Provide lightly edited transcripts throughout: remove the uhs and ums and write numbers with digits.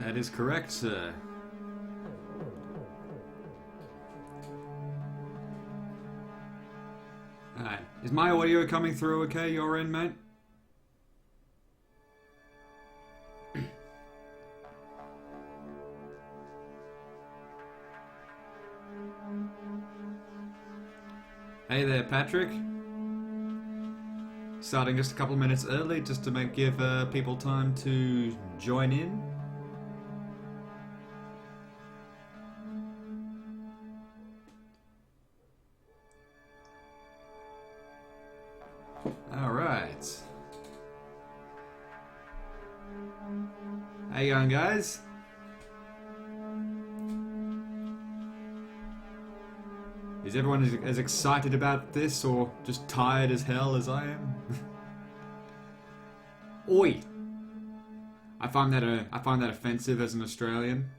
That is correct, sir. Alright. Is my audio coming through okay, your end, mate? Hey there, Patrick. Starting just a couple of minutes early, just to give people time to join in. All right. How you going, guys? Is everyone as excited about this, or just tired as hell as I am? Oi! I find that offensive as an Australian.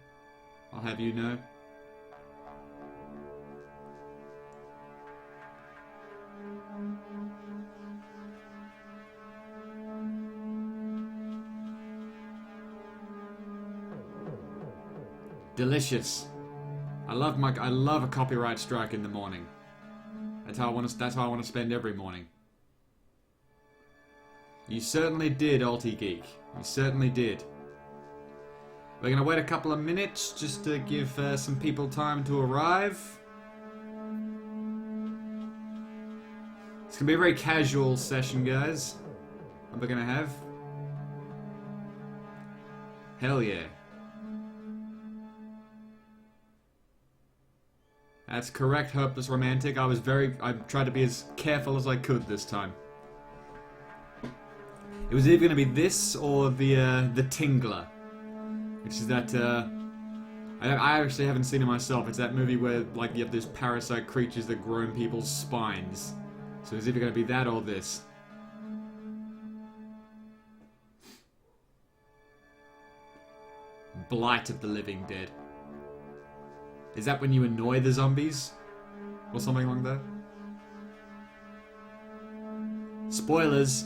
I'll have you know. Delicious. I love a copyright strike in the morning. That's how I want to spend every morning. You certainly did, Alti Geek. You certainly did. We're gonna wait a couple of minutes just to give some people time to arrive. It's gonna be a very casual session, guys. What we're gonna have. Hell yeah. That's correct, Hopeless Romantic. I tried to be as careful as I could this time. It was either going to be this or the Tingler, which is that I actually haven't seen it myself. It's that movie where like you have those parasite creatures that grow in people's spines. So it's either going to be that or this. Blight of the Living Dead. Is that when you annoy the zombies? Or something like that? Spoilers!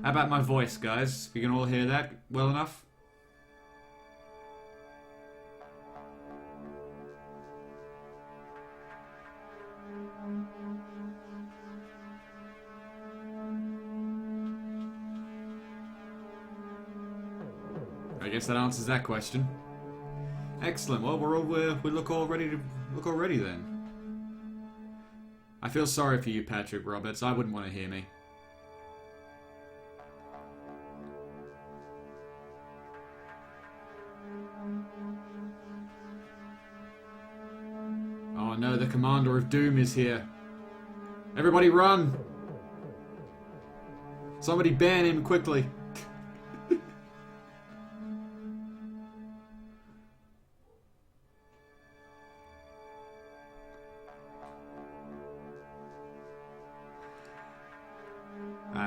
How about my voice, guys? We can all hear that well enough? I guess that answers that question. Excellent. Well, we look all ready then. I feel sorry for you, Patrick Roberts. I wouldn't want to hear me. Oh no, the Commander of Doom is here. Everybody run! Somebody ban him quickly.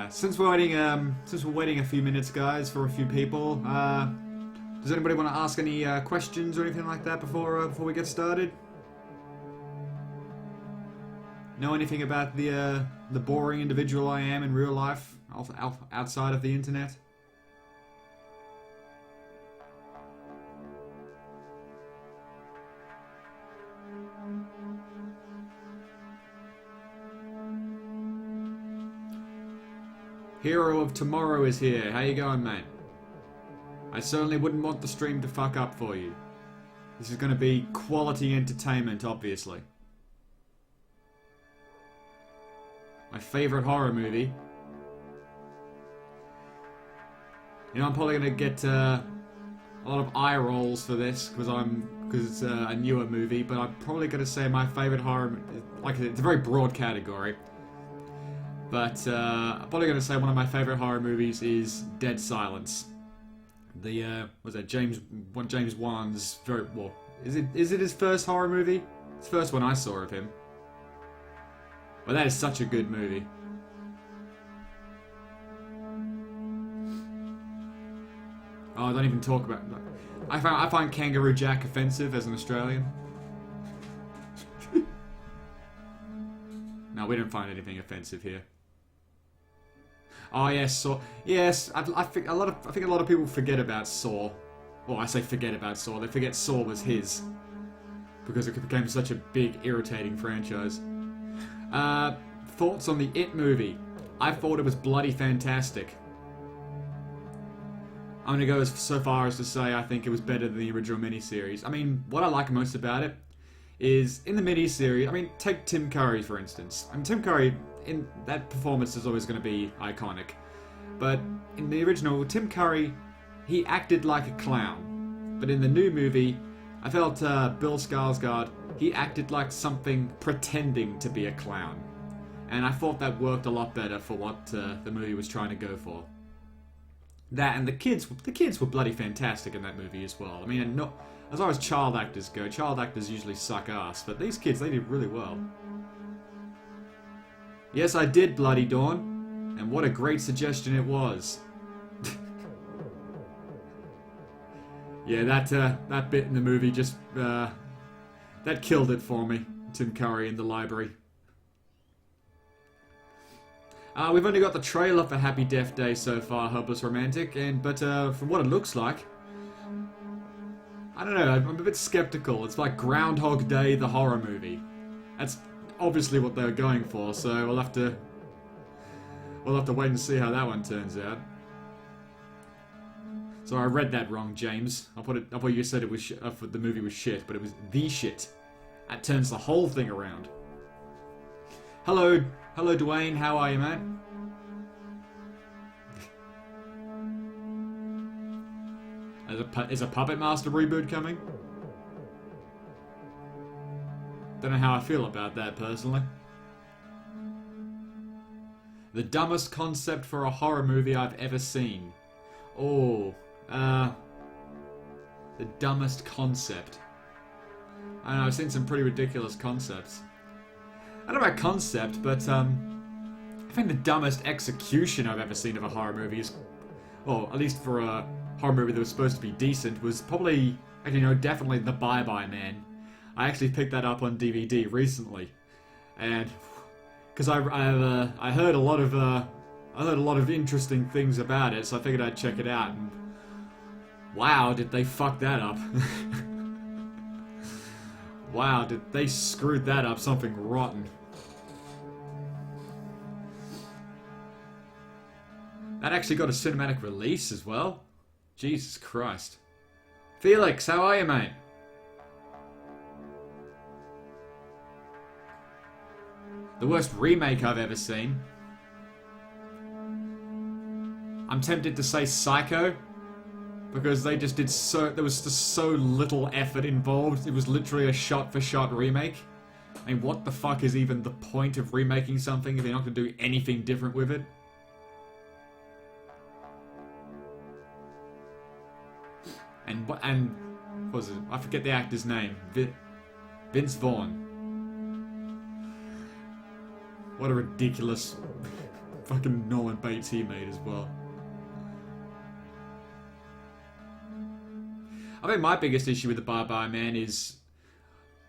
Since we're waiting a few minutes, guys, for a few people, does anybody want to ask any questions or anything like that before we get started? Know anything about the boring individual I am in real life, outside of the internet? Hero of Tomorrow is here. How you going, mate? I certainly wouldn't want the stream to fuck up for you. This is going to be quality entertainment, obviously. My favourite horror movie. You know, I'm probably going to get a lot of eye rolls for this because it's a newer movie, but I'm probably going to say my favourite horror, like it's a very broad category. But I'm probably going to say one of my favorite horror movies is Dead Silence. The was that James Wan's very well. Is it his first horror movie? It's the first one I saw of him. But that is such a good movie. Oh, don't even talk about. I find Kangaroo Jack offensive as an Australian. No, we don't find anything offensive here. Oh yes, Saw. Yes, I think a lot of people forget about Saw. Well, I say forget about Saw. They forget Saw was his because it became such a big, irritating franchise. Thoughts on the It movie? I thought it was bloody fantastic. I'm gonna go so far as to say I think it was better than the original miniseries. I mean, what I like most about it is in the miniseries. I mean, take Tim Curry for instance. I mean, Tim Curry in that performance is always going to be iconic, but in the original, Tim Curry, he acted like a clown. But in the new movie, I felt Bill Skarsgård, he acted like something pretending to be a clown, and I thought that worked a lot better for what the movie was trying to go for. That and the kids were bloody fantastic in that movie as well. I mean, not as far as child actors go, child actors usually suck ass, but these kids, they did really well. Yes, I did, Bloody Dawn, and what a great suggestion it was. Yeah, that bit in the movie just that killed it for me. Tim Curry in the library. We've only got the trailer for Happy Death Day so far, Hopeless Romantic, but from what it looks like, I don't know, I'm a bit skeptical. It's like Groundhog Day, the horror movie. That's obviously what they're going for, so we'll have to wait and see how that one turns out. So I read that wrong, James. I thought you said it was the movie was shit, but it was the shit. That turns the whole thing around. Hello, Dwayne. How are you, man? Is a Puppet Master reboot coming? Don't know how I feel about that, personally. The dumbest concept for a horror movie I've ever seen. Oh, the dumbest concept. I don't know, I've seen some pretty ridiculous concepts. I don't know about concept, but I think the dumbest execution I've ever seen of a horror movie is, well, at least for a horror movie that was supposed to be decent, was probably, you know, definitely The Bye-Bye Man. I actually picked that up on DVD recently, and because I heard a lot of interesting things about it, so I figured I'd check it out. And wow, did they fuck that up? Wow, did they screwed that up? Something rotten. That actually got a cinematic release as well. Jesus Christ. Felix, how are you, mate? The worst remake I've ever seen. I'm tempted to say Psycho, because they just did there was just so little effort involved. It was literally a shot-for-shot remake. I mean, what the fuck is even the point of remaking something if you're not going to do anything different with it? And what was it? I forget the actor's name. Vince Vaughn. What a ridiculous fucking Norman Bates he made as well. I think my biggest issue with The Bye-Bye Man is,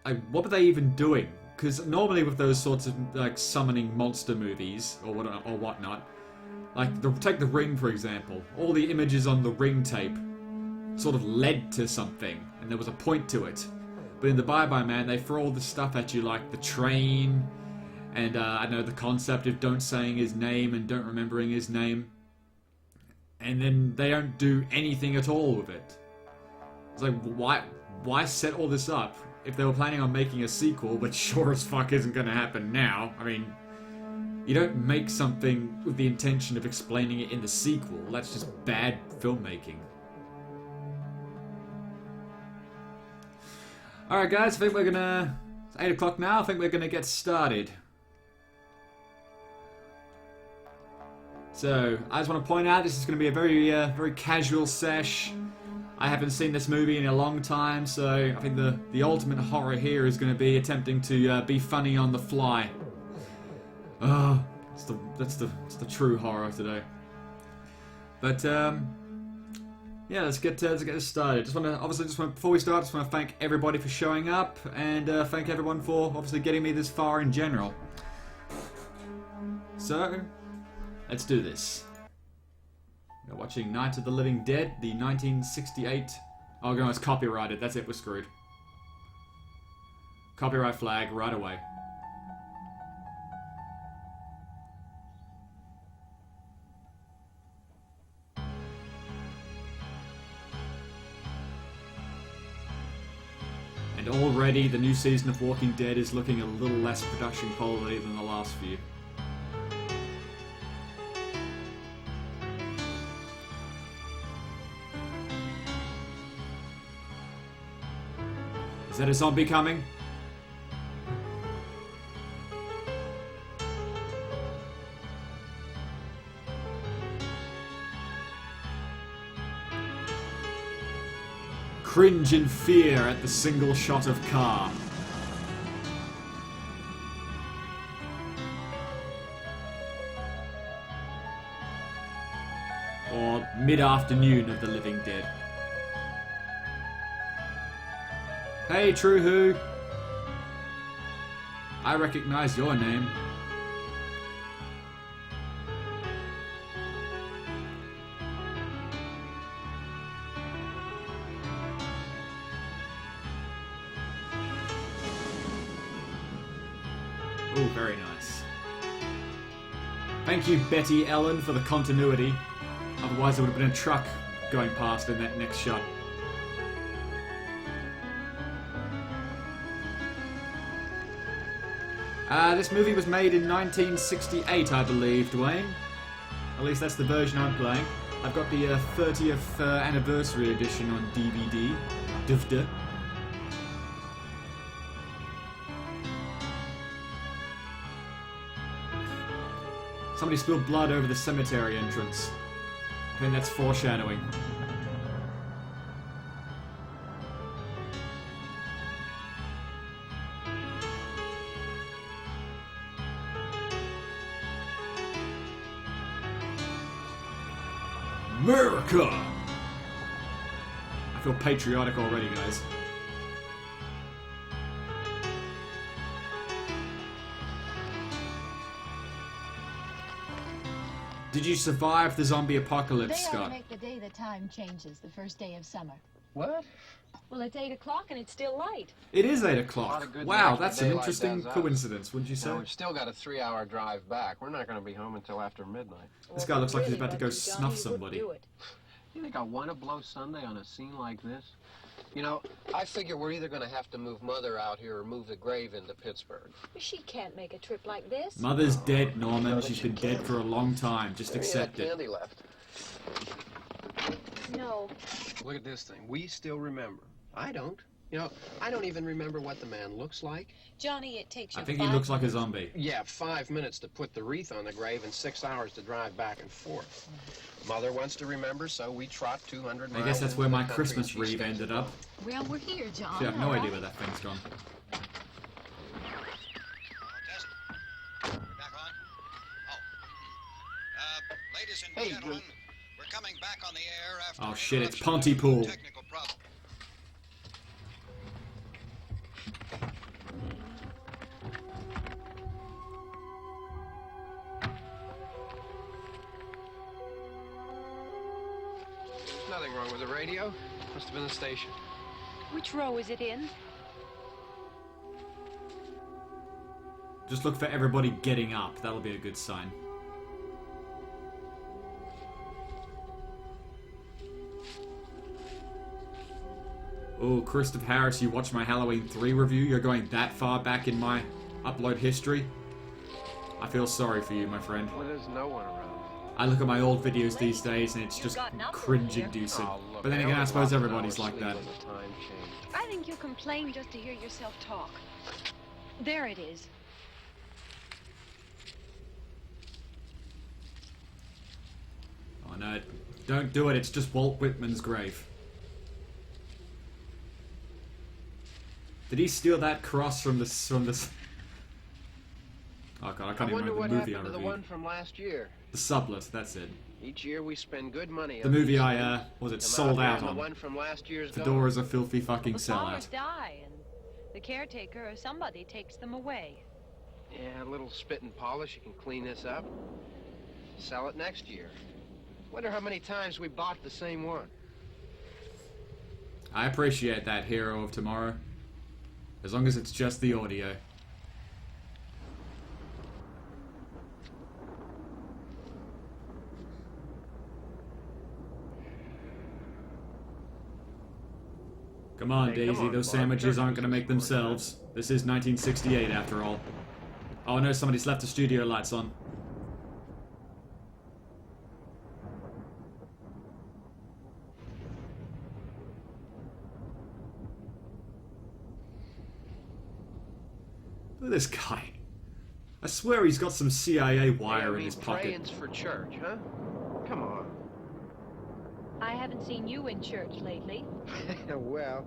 like, what were they even doing? Because normally with those sorts of, like, summoning monster movies or whatnot, like, take The Ring for example. All the images on the Ring tape sort of led to something, and there was a point to it. But in The Bye-Bye Man, they throw all this stuff at you, like the train, and I know the concept of don't saying his name and don't remembering his name, and then they don't do anything at all with it. It's like, why set all this up if they were planning on making a sequel, but sure as fuck isn't going to happen now? I mean, you don't make something with the intention of explaining it in the sequel. That's just bad filmmaking. Alright guys, I think we're gonna... It's 8 o'clock now, I think we're gonna get started. So, I just want to point out, this is going to be a very casual sesh. I haven't seen this movie in a long time, so I think the ultimate horror here is going to be attempting to be funny on the fly. Oh, that's the true horror today. But yeah, let's get this started. Before we start, just want to thank everybody for showing up, and thank everyone for obviously getting me this far in general. So, let's do this. We're watching Night of the Living Dead, the 1968... Oh no, it's copyrighted. That's it, we're screwed. Copyright flag right away. And already the new season of Walking Dead is looking a little less production quality than the last few. Is that a zombie coming? Cringe in fear at the single shot of car. Or mid-afternoon of the Living Dead. Hey, True Who. I recognize your name. Oh, very nice. Thank you, Betty Ellen, for the continuity. Otherwise, there would have been a truck going past in that next shot. This movie was made in 1968, I believe, Dwayne. At least that's the version I'm playing. I've got the 30th anniversary edition on DVD. DVD. Somebody spilled blood over the cemetery entrance. I think that's foreshadowing. America! I feel patriotic already, guys. Did you survive the zombie apocalypse, Scott? They ought to make the day the time changes, the first day of summer. What? Well, it's 8 o'clock and it's still light. It is 8 o'clock. Wow, that's an interesting coincidence, wouldn't you say? We've still got a 3-hour drive back. We're not going to be home until after midnight. This guy looks like he's about to go snuff somebody. You think I want to blow Sunday on a scene like this? You know, I figure we're either going to have to move Mother out here or move the grave into Pittsburgh. She can't make a trip like this. Mother's dead, Norman. She's been dead for a long time. Just accept it. Candy left. No. Look at this thing. We still remember. I don't. You know, I don't even remember what the man looks like. Johnny, it takes you I think he looks like a zombie. Yeah, 5 minutes to put the wreath on the grave and 6 hours to drive back and forth. Mother wants to remember, so we trot 200 miles. I guess that's where my Christmas wreath ended up. Well, we're here, John. I have no idea where that thing's gone. Test. We're back on. Oh. Ladies and gentlemen, we're coming back on the air after... Oh shit, it's Pontypool. Technical problem. Nothing wrong with the radio. Must have been the station. Which row is it in? Just look for everybody getting up. That'll be a good sign. Oh, Christopher Harris, you watched my Halloween 3 review? You're going that far back in my upload history? I feel sorry for you, my friend. Well, there's no one around. I look at my old videos these days and it's just cringe-inducing. But then again, I suppose everybody's like that. I think you complain just to hear yourself talk. There it is. Oh no, don't do it, it's just Walt Whitman's grave. Did he steal that cross from this? Oh god, I can't even remember the movie I happened to the reviewed. one from last year. The Sublet, that's it. Each year we spend good money. The on movie these I, things. was it Come sold here, out and on. The one from last year's Fedora's a filthy fucking The farmers sellout. die, and the caretaker or somebody takes them away. Yeah, a little spit and polish. You can clean this up. Sell it next year. Wonder how many times we bought the same one. I appreciate that, Hero of Tomorrow. As long as it's just the audio. Come on, Hey, come Daisy, on, those Bob. sandwiches Sure, aren't gonna make themselves. This is 1968 after all. Oh no, somebody's left the studio lights on. Look at this guy. I swear he's got some CIA wire in his pocket. Praying's for church, huh? Come on. I haven't seen you in church lately. Well,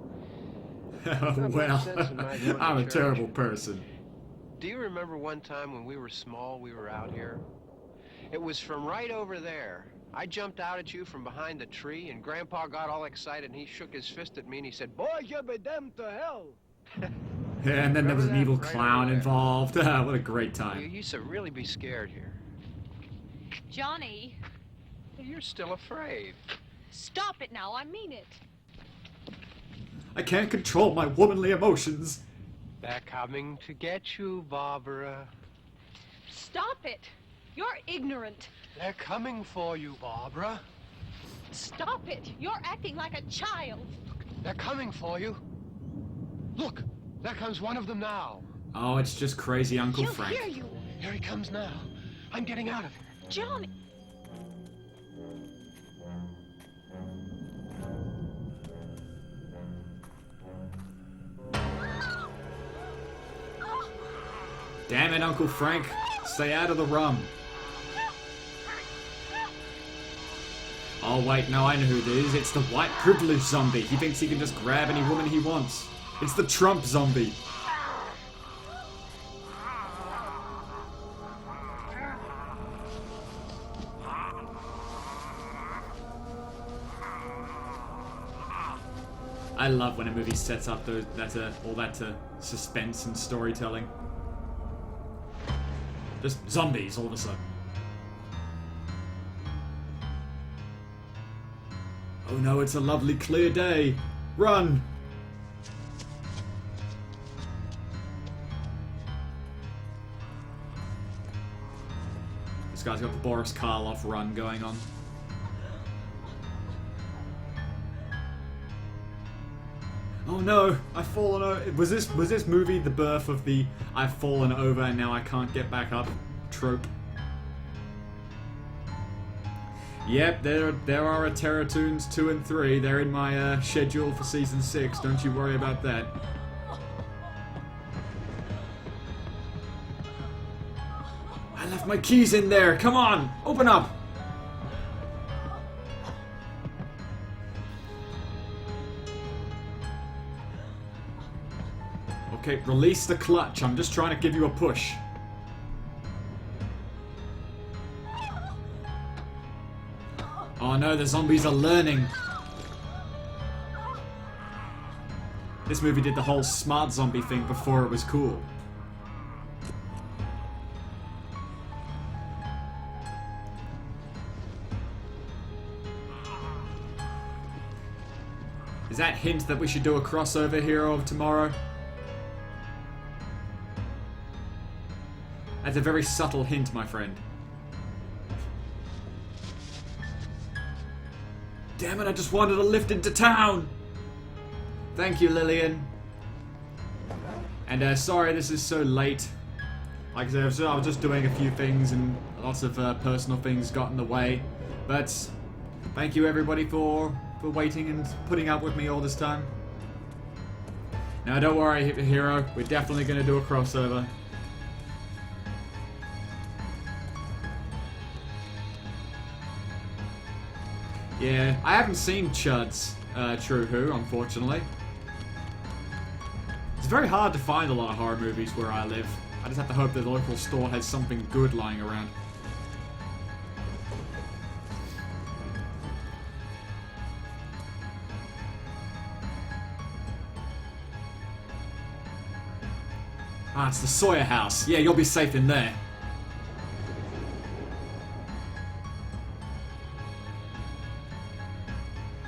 Well, sense in my going to I'm a church. terrible person. do you remember one time when we were small, we were out here? It was from right over there. I jumped out at you from behind the tree, and Grandpa got all excited, and he shook his fist at me, and he said, "Boy, you be damned to hell." Yeah, and then there was an Remember evil that? Right clown over there. involved. What a great You time. used to really be scared here. Johnny, You're still afraid. stop it now. I mean it. I can't control my womanly emotions. They're coming to get you, Barbara. Stop it. You're ignorant. They're coming for you, Barbara. Stop it. You're acting like a child. They're coming for you. Look, there comes one of them now. Oh, it's just crazy Uncle He'll Frank. hear you. Here he comes now. I'm getting out of here. Johnny. Damn it, Uncle Frank. Stay out of the rum. Oh, wait, no, I know who it is. It's the white privilege zombie. He thinks he can just grab any woman he wants. It's the Trump zombie. I love when a movie sets up all that suspense and storytelling. Just zombies all of a sudden. Oh no, it's a lovely clear day. Run! This guy's got the Boris Karloff run going on. Oh no, I've fallen over. Was this movie the birth of the I've fallen over and now I can't get back up trope? Yep, there are a Terratoons 2 and 3. They're in my schedule for season 6. Don't you worry about that. I left my keys in there. Come on, open up. Okay, release the clutch. I'm just trying to give you a push. Oh no, the zombies are learning. This movie did the whole smart zombie thing before it was cool. Is that hint that we should do a crossover Hero of Tomorrow? That's a very subtle hint, my friend. Damn it, I just wanted a lift into town! Thank you, Lillian. And sorry this is so late. Like I said, I was just doing a few things and lots of personal things got in the way. But thank you everybody for waiting and putting up with me all this time. Now don't worry, Hero, we're definitely going to do a crossover. Yeah, I haven't seen Chud's True Who, unfortunately. It's very hard to find a lot of horror movies where I live. I just have to hope that the local store has something good lying around. Ah, it's the Sawyer house. Yeah, you'll be safe in there.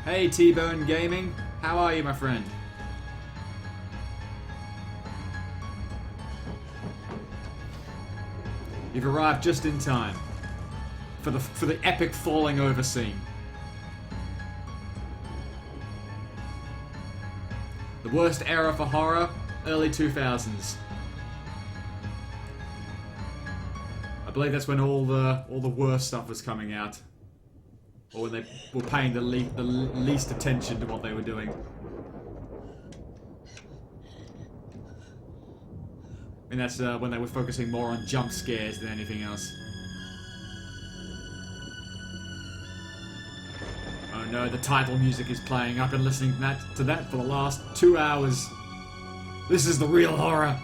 Hey, T-Bone Gaming. How are you, my friend? You've arrived just in time for the epic falling over scene. The worst era for horror, early 2000s. I believe that's when all the worst stuff was coming out, or when they were paying the least attention to what they were doing. And that's when they were focusing more on jump scares than anything else. Oh no, the title music is playing. I've been listening to that for the last 2 hours. This is the real horror.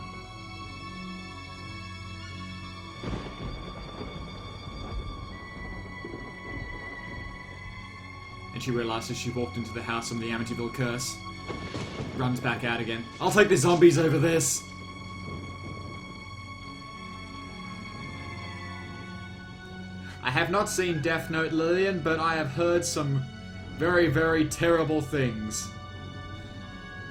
And she realizes she walked into the house from the Amityville curse. Runs back out again. I'll take the zombies over this. I have not seen Death Note, Lillian, but I have heard some very, very terrible things.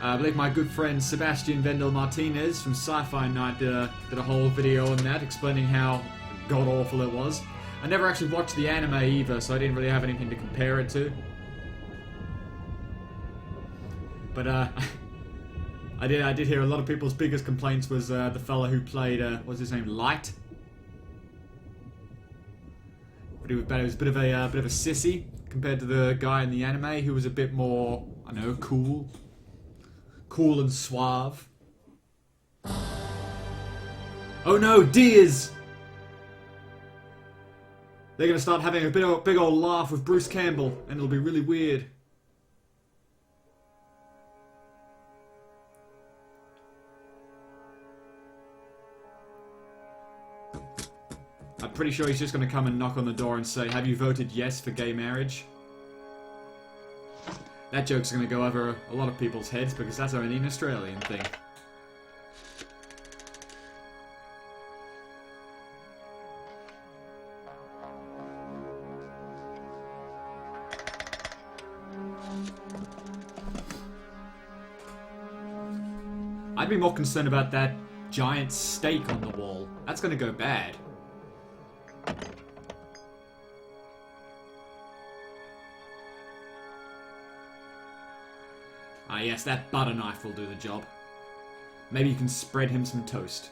I believe my good friend Sebastian Vendel Martinez from Sci-Fi Night did a whole video on that, explaining how god-awful it was. I never actually watched the anime either, so I didn't really have anything to compare it to. But I did hear a lot of people's biggest complaints was the fella who played what's his name, Light. But he was a bit of a sissy compared to the guy in the anime who was a bit more, I don't know, cool and suave. Oh no, deers! They're gonna start having a big old laugh with Bruce Campbell, and it'll be really weird. I'm pretty sure he's just going to come and knock on the door and say, have you voted yes for gay marriage? That joke's going to go over a lot of people's heads because that's only an Australian thing. I'd be more concerned about that giant stake on the wall. That's going to go bad. Ah yes, that butter knife will do the job. Maybe you can spread him some toast.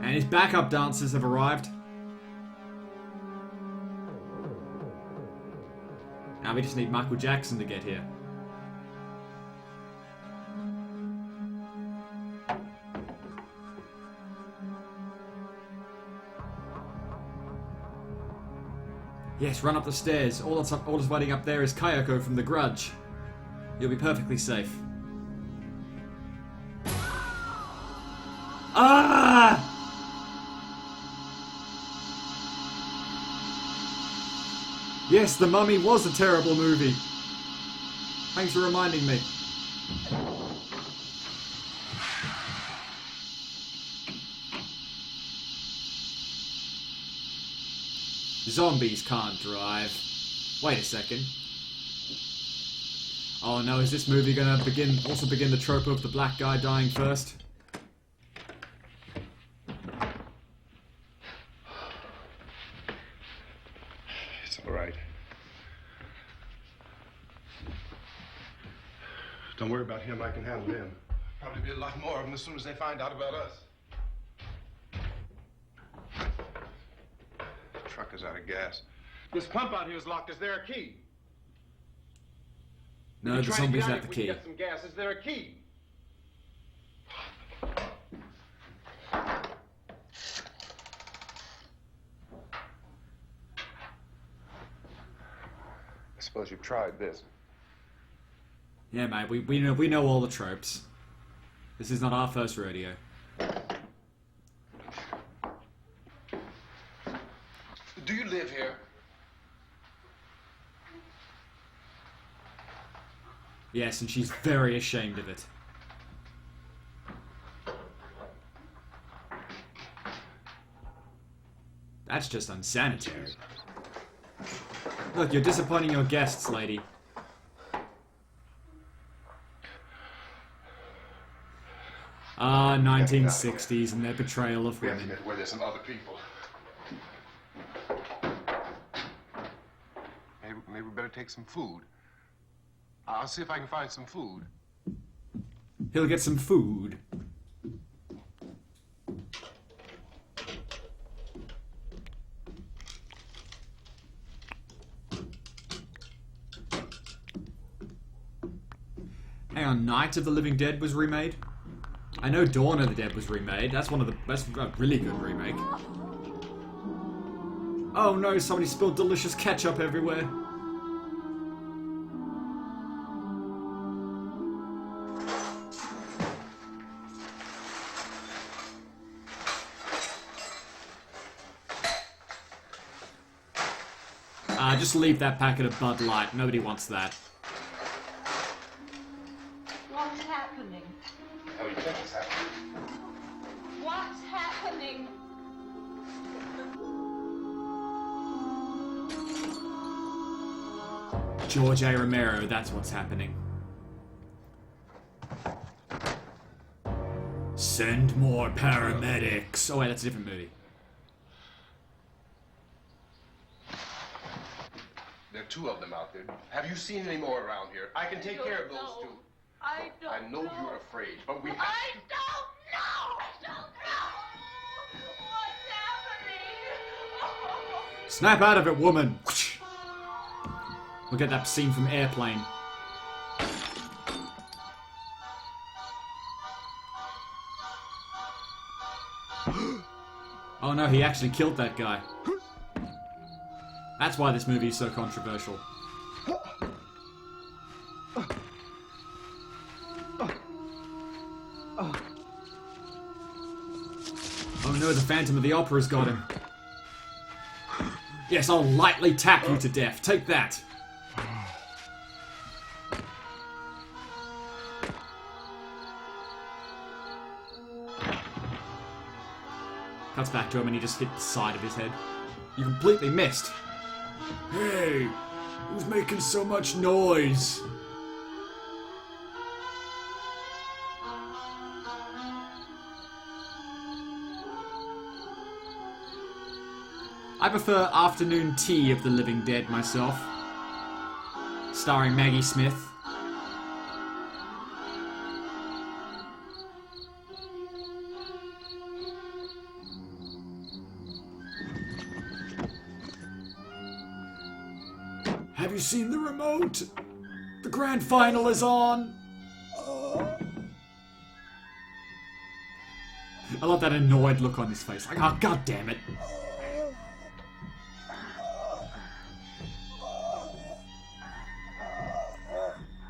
And his backup dancers have arrived. Now we just need Michael Jackson to get here. Yes, run up the stairs. All that's waiting up there is Kayako from The Grudge. You'll be perfectly safe. Ah! Yes, The Mummy was a terrible movie. Thanks for reminding me. Zombies can't drive. Wait a second. Oh no, is this movie gonna also begin the trope of the black guy dying first? It's all right. Don't worry about him, I can handle him. Probably be a lot more of them as soon as they find out about us. Truck is out of gas. This pump out here is locked. Is there a key? No, the zombies have the key. Get some gas. Is there a key? suppose you've tried this. Yeah, mate, we know all the tropes. This is not our first rodeo. Do you live here? Yes, and she's very ashamed of it. That's just unsanitary. Look, you're disappointing your guests, lady. Ah, 1960s and their betrayal of We have to women. get where there's some other people. Maybe we better take some food. I'll see if I can find some food. He'll get some food. Hang on, Night of the Living Dead was remade? I know Dawn of the Dead was remade. That's a really good remake. Oh no, somebody spilled delicious ketchup everywhere. Just leave that packet of Bud Light. Nobody wants that. What's happening? How do you think it's happening? What's happening? George A. Romero, that's what's happening. Send more paramedics. Oh wait, that's a different movie. There are two of them out there. Have you seen any more around here? I can take care of those two. I don't I know you're afraid, but we have I don't know! I don't know! What's happening? Snap out of it, woman! Look at that scene from Airplane. Oh no, he actually killed that guy. That's why this movie is so controversial. Oh no, the Phantom of the Opera's got him. Yes, I'll lightly tap you to death. Take that. Cuts back to him and he just hit the side of his head. You completely missed. Hey, who's making so much noise? I prefer Afternoon Tea of the Living Dead myself. Starring Maggie Smith. Have you seen the remote? The grand final is on! I love that annoyed look on his face. Like, oh, god damn it.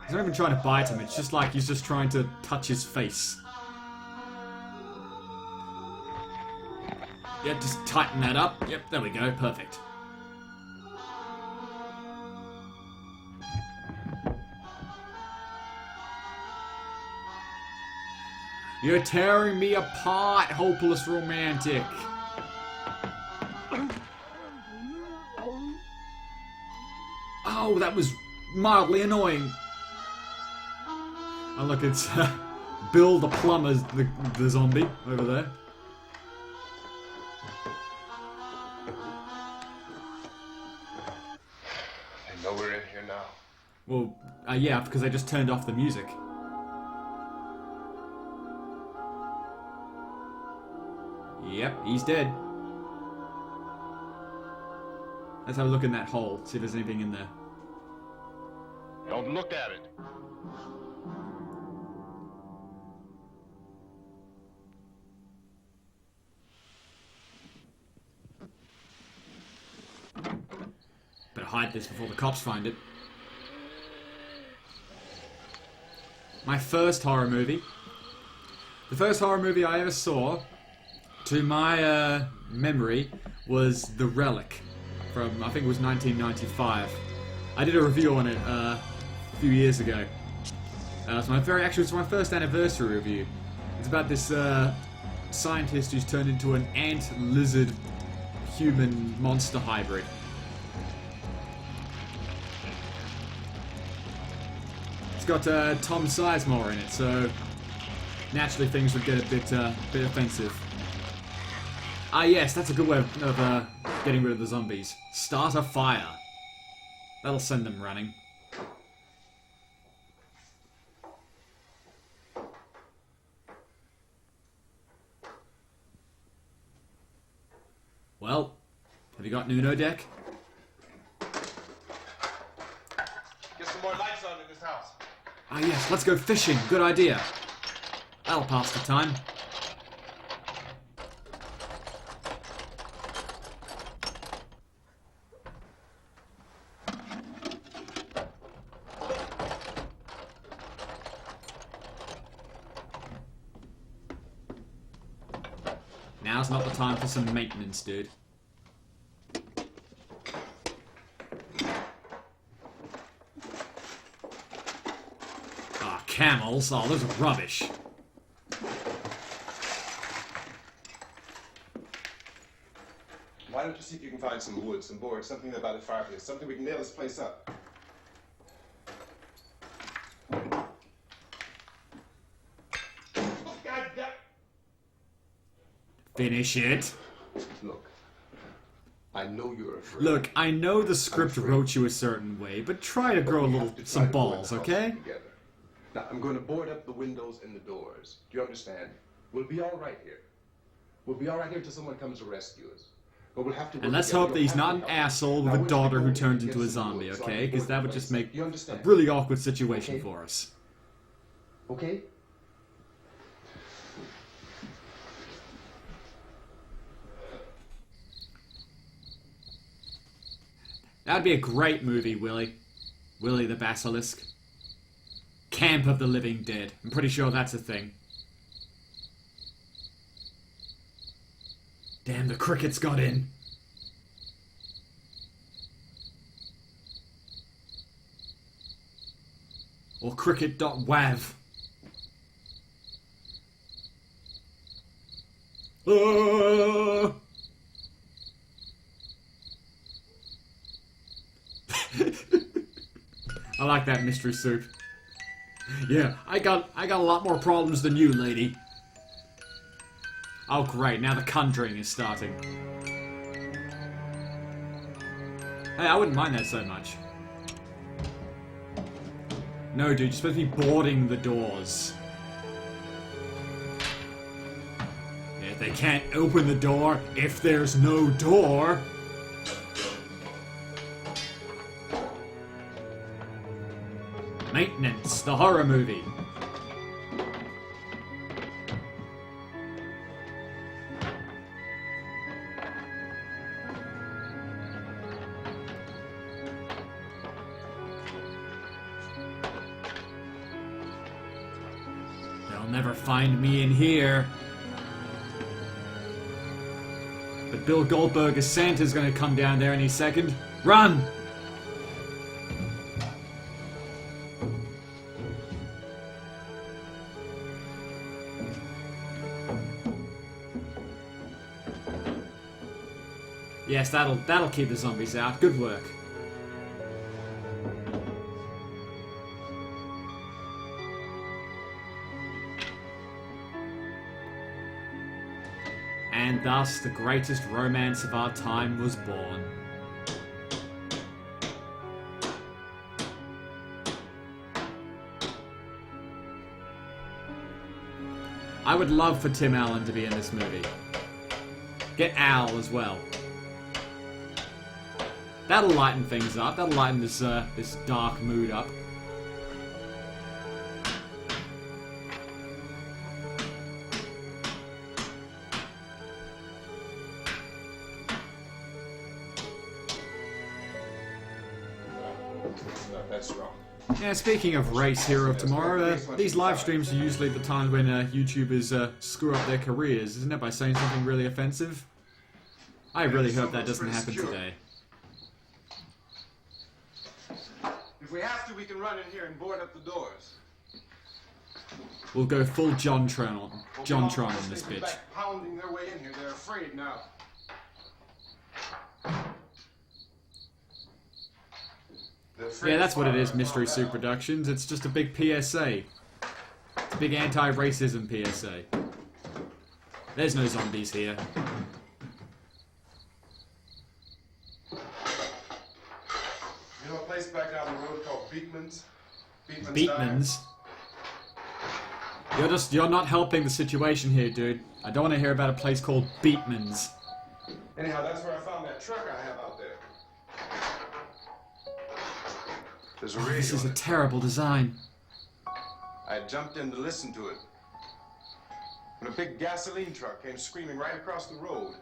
He's not even trying to bite him, it's just like he's just trying to touch his face. Yep, just tighten that up. Yep, there we go, perfect. You're tearing me apart, hopeless romantic. Oh, that was mildly annoying. Oh look, it's Bill the plumber, the zombie over there. They know we're in here now. Well, yeah, because they just turned off the music. Yep, he's dead. Let's have a look in that hole, see if there's anything in there. Don't look at it. Better hide this before the cops find it. my first horror movie. The first horror movie I ever saw, to my memory, was The Relic from, I think it was 1995. I did a review on it a few years ago. It's my first anniversary review. It's about this scientist who's turned into an ant-lizard-human monster hybrid. It's got Tom Sizemore in it, so naturally things would get a bit offensive. Ah yes, that's a good way of getting rid of the zombies. Start a fire. That'll send them running. Well, have you got Nuno deck? Get some more lights on in this house. Ah yes, let's go fishing. Good idea. That'll pass the time. Now's not the time for some maintenance, dude. Ah, camels. Oh, those are rubbish. Why don't you see if you can find some wood, some boards, something about a fireplace, something we can nail this place up. God damn. Finish it. Look, I know you're afraid. Look, I know the script wrote you a certain way, but try to grow some balls, okay? Together. Now, I'm going to board up the windows and the doors. Do you understand? We'll be all right here. We'll be all right here until someone comes to rescue us. But we'll have to. And let's hope that he's not an asshole with a daughter who turns into a zombie, okay? Because that would just make a really awkward situation for us. Okay? That'd be a great movie, Willy. Willy the Basilisk. Camp of the Living Dead. I'm pretty sure that's a thing. Damn, the crickets got in. Or cricket.wav. Ah! I like that mystery soup. Yeah, I got a lot more problems than you, lady. Oh great, now the conjuring is starting. Hey, I wouldn't mind that so much. No, dude, you're supposed to be boarding the doors. Yeah, they can't open the door if there's no door. Maintenance, the horror movie. They'll never find me in here. But Bill Goldberg as Santa's gonna come down there any second. Run! Yes, that'll keep the zombies out. Good work. And thus, the greatest romance of our time was born. I would love for Tim Allen to be in this movie. Get Al as well. That'll lighten things up. That'll lighten this this dark mood up. No, that's wrong. Yeah, speaking of Race Hero tomorrow, these live streams are usually the time when YouTubers screw up their careers, isn't it, by saying something really offensive? I really hope that doesn't happen today. If we have to, we can run in here and board up the doors. We'll go full Jontron on this bitch. Back pounding their way in here. They're afraid now. Yeah, that's what it is, Mystery Soup Productions. It's just a big PSA. It's a big anti-racism PSA. There's no zombies here. You know a place back down the road called Beekman's? Beekman's? You're not helping the situation here, dude. I don't want to hear about a place called Beekman's. Anyhow, that's where I found that truck I have out there. There's a radio. This is a terrible design. I jumped in to listen to it when a big gasoline truck came screaming right across the road.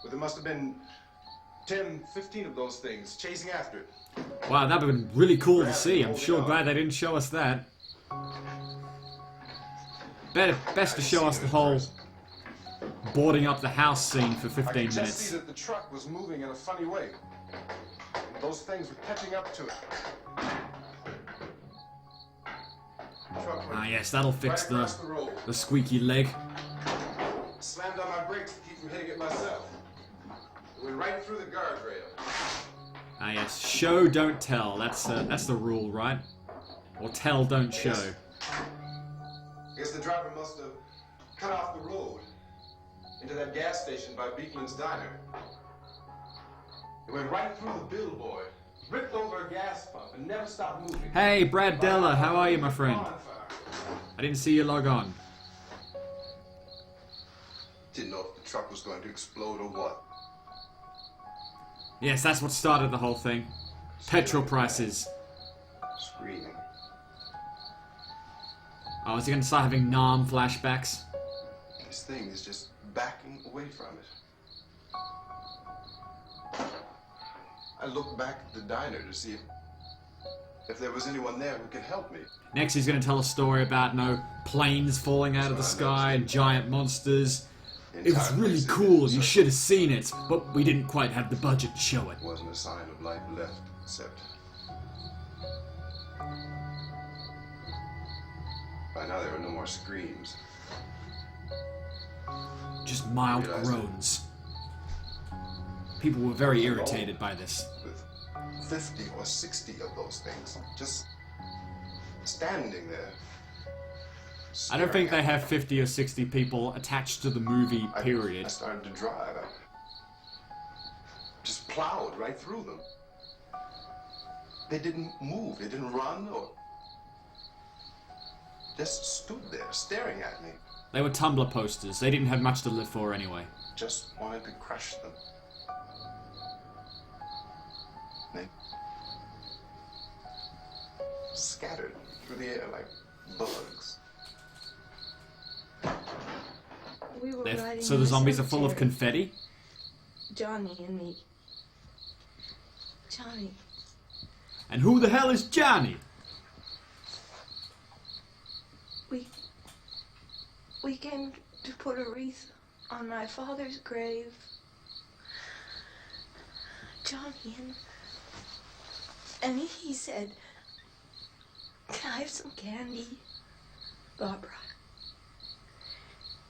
But there must have been 10, 15 of those things chasing after it. Wow, that would have been really cool to see. I'm sure glad they didn't show us that. Best to show us the whole boarding up the house scene for 15 I could minutes. just see that the truck was moving in a funny way. Those things were catching up to it. Ah yes, that'll fix Right across the road. the squeaky leg. Slammed on my brakes to keep from hitting it myself. It went right through the guardrail. Ah yes, show don't tell. That's the rule, right? Or tell don't show. I guess the driver must have cut off the road into that gas station by Beekman's Diner. It went right through the billboard, ripped over a gas pump, and never stopped moving. Hey, Brad Della, how are you, my friend? I didn't see you log on. Didn't know if the truck was going to explode or what. Yes, that's what started the whole thing. Petrol prices. Screaming. Oh, is he going to start having Nam flashbacks? This thing is just backing away from it. I looked back at the diner to see if there was anyone there who could help me. Next, he's going to tell a story about planes falling out of the sky and giant monsters. It was really cool. You should have seen it, but we didn't quite have the budget to show it. Wasn't a sign of life left, except by now there were no more screams. Just mild groans. People were very irritated by this. With 50 or 60 of those things just standing there. I don't think they have 50 or 60 people attached to the movie, period. I started to drive. I just plowed right through them. They didn't move. They didn't run or just stood there staring at me. They were Tumblr posters. They didn't have much to live for anyway. Just wanted to crush them. They scattered through the air like bugs. We were riding So in the zombies are full of cemetery. confetti? Johnny and me. Johnny. And who the hell is Johnny? We came to put a wreath on my father's grave. Johnny and he said, "Can I have some candy, Barbara?"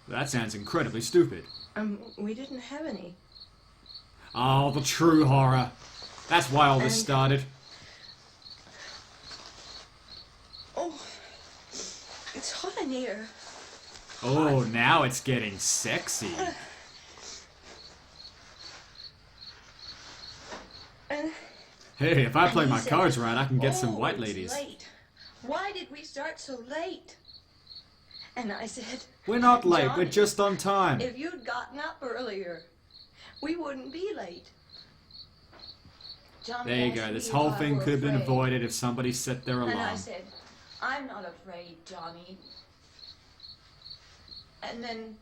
That sounds incredibly stupid. We didn't have any. Oh, the true horror. That's why all this And- started. Oh, it's hot in here. Oh, now it's getting sexy. And Hey, if I play he my said, cards right, I can get some white it's ladies. Late. Why did we start so late? And I said, We're not late, Johnny, we're just on time. if you'd gotten up earlier, we wouldn't be late. Johnny There you asked go, me this if whole I thing were could have been afraid. avoided if somebody set their And I alarm. said, "I'm not afraid, Johnny." And then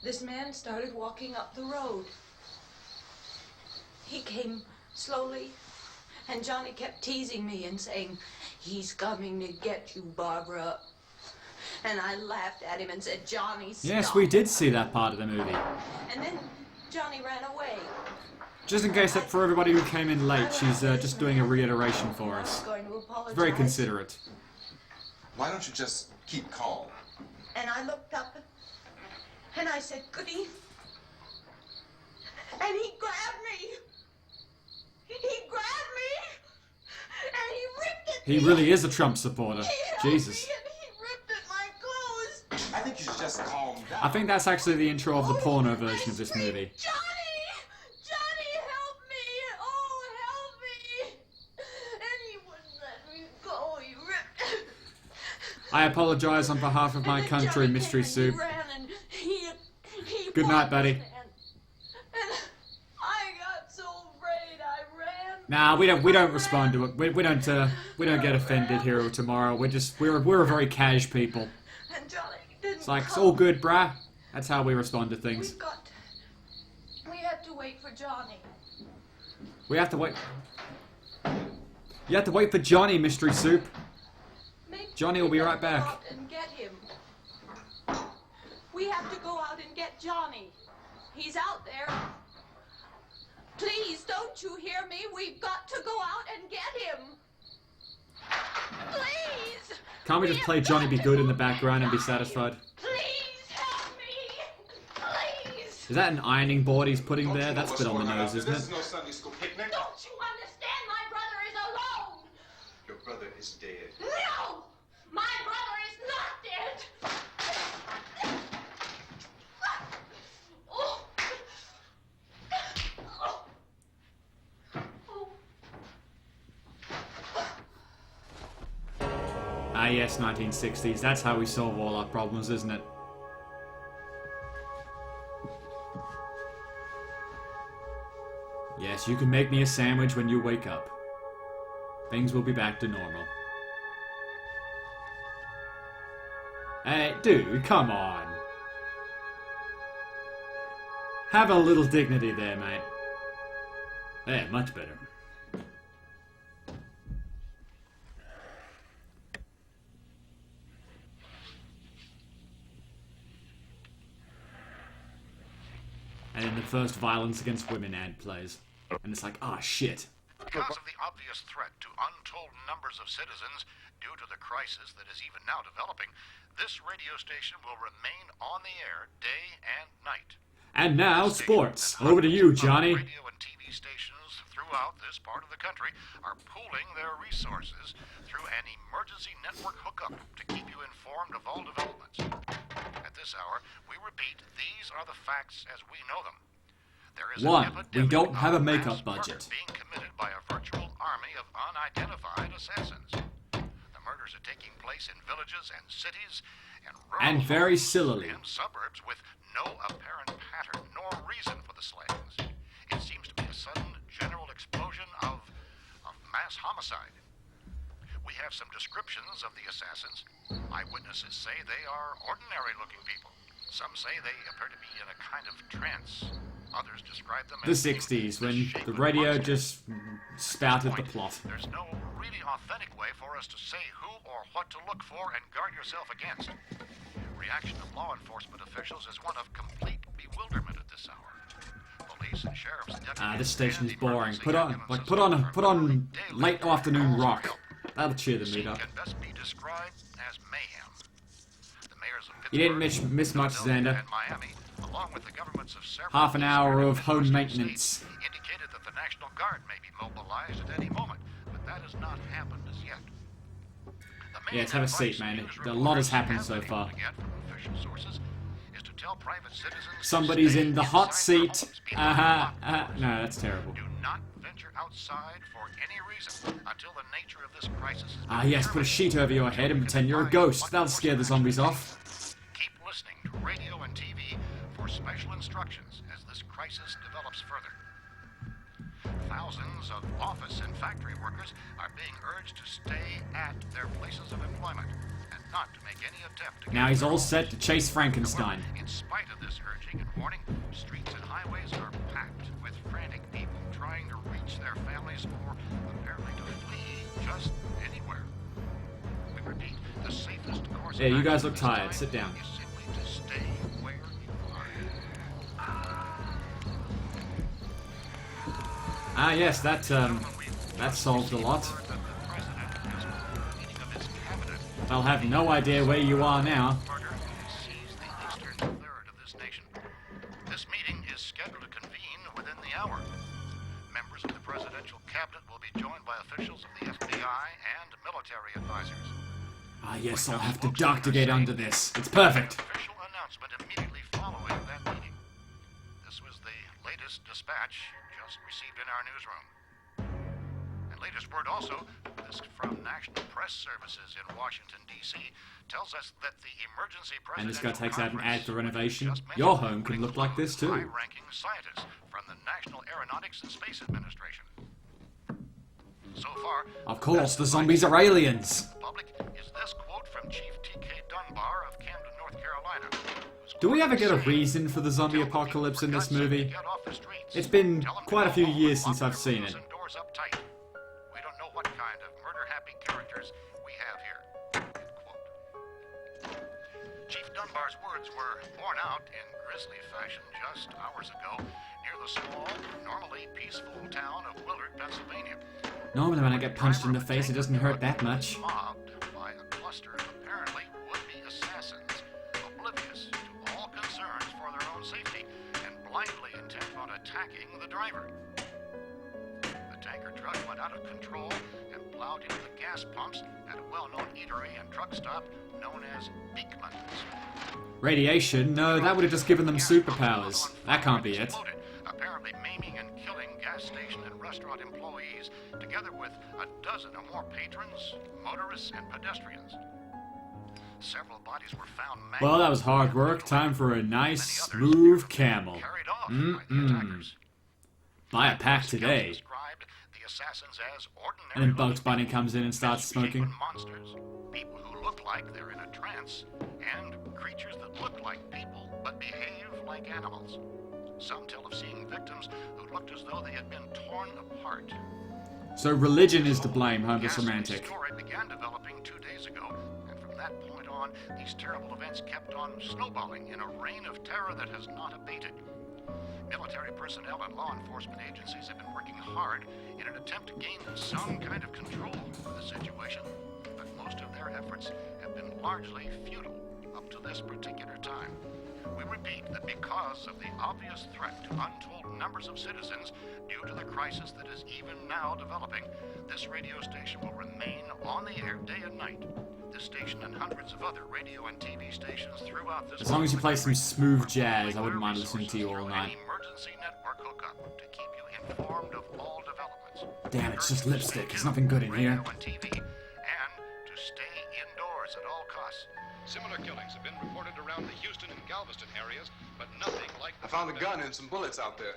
this man started walking up the road. He came slowly, and Johnny kept teasing me and saying, He's coming to get you, Barbara. And I laughed at him and said, Johnny, stop. Yes, we did see that part of the movie. And then Johnny ran away. Just in case that for everybody who came in late, she's just doing a reiteration for I was us. going to apologize. Very considerate. Why don't you just keep calm? And I looked up and I said, Goody. And he grabbed me. He grabbed me. And he ripped at He me. really is a Trump supporter. He held Jesus. me and he ripped at my clothes. I think you should just calm down. I think that's actually the intro of the porno version of this movie. Johnny! Johnny, help me! Oh, help me! And he wouldn't let me go. He ripped. I apologize on behalf of my And then country, Johnny Mystery came and Soup. He ran and he Good night, won. buddy. And I got so afraid I ran. Nah, we don't respond to it. We don't get offended here or tomorrow. We're a very cash people. And Johnny didn't It's like it's come. all good, brah. That's how we respond to things. We have to wait for Johnny. We have to wait. You have to wait for Johnny, Mystery Soup. Maybe Johnny will be we right have to back. go out and get him. We have to go out and get Johnny. He's out there. Please, don't you hear me? We've got to go out and get him. Please. Can't we just play Johnny Be Good in the background and be satisfied? Please help me. Please. Is that an ironing board he's putting Don't there? you know That's a what's bit on the going nose, here? isn't This is it? no Sunday school picnic. Don't you understand? My brother is alone. Your brother is dead. No! My brother is not dead! Oh. Oh. Oh. Ah yes, 1960s. That's how we solve all our problems, isn't it? Yes, you can make me a sandwich when you wake up. Things will be back to normal. Hey, dude, come on. Have a little dignity there, mate. There, much better. And then the first violence against women ad plays. And it's like, ah, shit. Because of the obvious threat to untold numbers of citizens due to the crisis that is even now developing, this radio station will remain on the air day and night. And now, sports. Over to you, Johnny. Radio and TV stations throughout this part of the country are pooling their resources through an emergency network hookup to keep you informed of all developments. At this hour, we repeat, these are the facts as we know them. There is One, an we epidemic don't have a of makeup mass murder budget. being committed by a virtual army of unidentified assassins. The murders are taking place in villages and cities and rural And very homes sillily. and suburbs with no apparent pattern nor reason for the slayings. It seems to be a sudden general explosion of mass homicide. We have some descriptions of the assassins. Eyewitnesses say they are ordinary-looking people. Some say they appear to be in a kind of trance. Others describe them The as 60s, when shape the of radio monsters. just spouted the Point, plot. There's no really authentic way for us to say who or what to look for and guard yourself against. Reaction of law enforcement officials is one of complete bewilderment at this hour. Police and sheriff's deputies This station is and boring. emergency Put on late afternoon rock. That'll cheer the mood Scene up. can best be described as mayhem. The mayors of You didn't Pittsburgh, miss much, Philadelphia, Xander. and Miami, along with the governments of several Half an hour of home Washington maintenance. states, indicated that the National Guard may be mobilized at any moment, but that has not happened as yet. The main Yes, have a seat, advice man. news A lot has reporters happened have so been able far. to get from official sources is to tell private citizens to Somebody's stay in the hot inside their seat. homes behind No, that's terrible. Do not venture outside for any reason until the nature of this crisis has been Ah, yes, put a determined. sheet over your head and pretend you're a ghost. That'll scare the zombies off. Keep listening to radio and TV for special instructions as this crisis develops further. Thousands of office and factory workers are being urged to stay at their places of employment and not to make any attempt to Now get he's their all homes. set to chase Frankenstein. However, in spite of this urging and warning, streets and highways are packed with frantic people trying to reach their families or apparently to flee just anywhere. repeat, the safest course Yeah, you of guys action look this tired. time Sit down. is simply to stay where you are. Ah, yes, that solved a lot. They'll have no idea where you are now. This meeting is scheduled to convene within the hour. Members of the presidential cabinet will be joined by officials of the FBI and military advisors. Ah, yes, I'll have to duck to get under this. It's perfect. Official announcement immediately following that meeting. This was the latest dispatch just received in our newsroom. And latest word also, this from National Press Services in Washington, D.C., tells us that the emergency And this guy presidential takes out an ad conference for renovation. just mentioned Your home can will look like this too. high-ranking scientists from the National Aeronautics and Space Administration. So far, Of course, the zombies are aliens. public is this quote from Chief T.K. Dunbar of Camden, North Carolina. Do we ever get a reason for the zombie apocalypse in this movie? It's been quite a few years since I've seen it. We don't know what kind of murder-happy characters we have here. End quote. Chief Dunbar's words were borne out in grisly fashion just hours ago near the small, normally peaceful town of Willard, Pennsylvania. Normally when I get punched in the face, it doesn't hurt that much. Mobbed by a cluster of apparently would-be assassins, oblivious to all concerns for their own safety and blindly intent on attacking the driver. The tanker truck went out of control and plowed into the gas pumps at a well-known eatery and truck stop known as Beekman's. Radiation? No, that would have just given them superpowers. That can't be it. Apparently maiming and killing gas station and restaurant employees, together with a dozen or more patrons, motorists, and pedestrians. Several bodies were found mangled. Well, that was hard work. Time for a nice, smooth camel. Carried off by the attackers. Buy a pack today. Described the assassins as ordinary And then Bugs looking Bunny comes in and starts smoking. misshapen monsters, people who look like they're in a trance, and creatures that look like people but behave like animals. Some tell of seeing victims who looked as though they had been torn apart. So religion is to blame, Homeless Ghastly Romantic. story began developing 2 days ago, and from that point on, these terrible events kept on snowballing in a reign of terror that has not abated. Military personnel and law enforcement agencies have been working hard in an attempt to gain some kind of control over the situation, but most of their efforts have been largely futile up to this particular time. We repeat that because of the obvious threat to untold numbers of citizens due to the crisis that is even now developing, this radio station will remain on the air day and night. This station and hundreds of other radio and TV stations throughout this As long as you play some smooth jazz, I require wouldn't mind listening to you all resources night. through an emergency network hookup to keep you informed of all developments. Damn, it's just lipstick. There's nothing good in here. Radio and TV, and to stay indoors at all costs. Similar killings have been reported around the Houston and Galveston areas, but nothing like I found a gun and some bullets out there.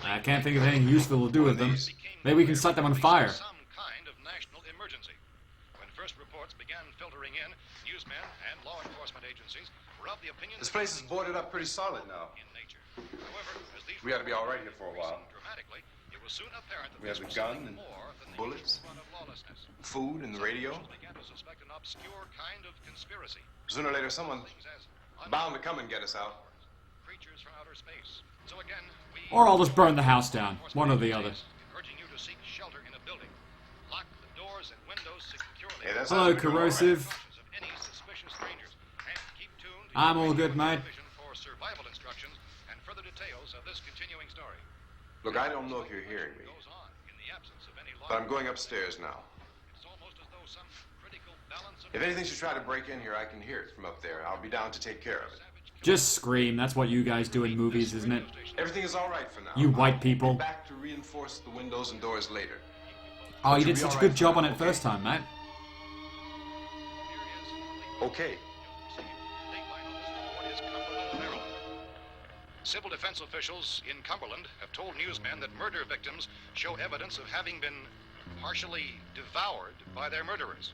I can't think of anything useful to do with them. Maybe we can set them on fire. Some kind of national emergency. When first reports began filtering in, newsmen and law enforcement agencies were of the opinion This place is boarded up pretty solid now. in nature. However, as these We ought to be all right here for a while. dramatically, it was soon apparent that We have this the was gun something and more than the bullets. usual run of lawlessness. Food and the radio. Officials began to suspect an obscure kind of conspiracy. Sooner or later, someone Things as bound to come and get us out. creatures from outer space. So again, we Or I'll just burn the house down. One or the other. urging you to seek shelter in a building. Lock the doors and windows securely. Yeah, that's Hello, how we do it, all right. corrosive. Cautious of any suspicious strangers. And keep tuned to I'm your all good, radio mate. television for survival instructions and further details of this continuing story. Look, I don't know if you're hearing me, Goes on in the absence of any law. but I'm going upstairs now. It's almost as though some critical balance of If anything should try to break in here, I can hear it from up there. I'll be down to take care of it. Just scream. That's what you guys do in movies, isn't it? Everything is all right for now. You white I'll people. be back to reinforce the windows and doors later. Oh, you You'll did be such a all good right job for on now, it first time, mate. Okay. Civil defense officials in Cumberland have told newsmen that murder victims show evidence of having been partially devoured by their murderers.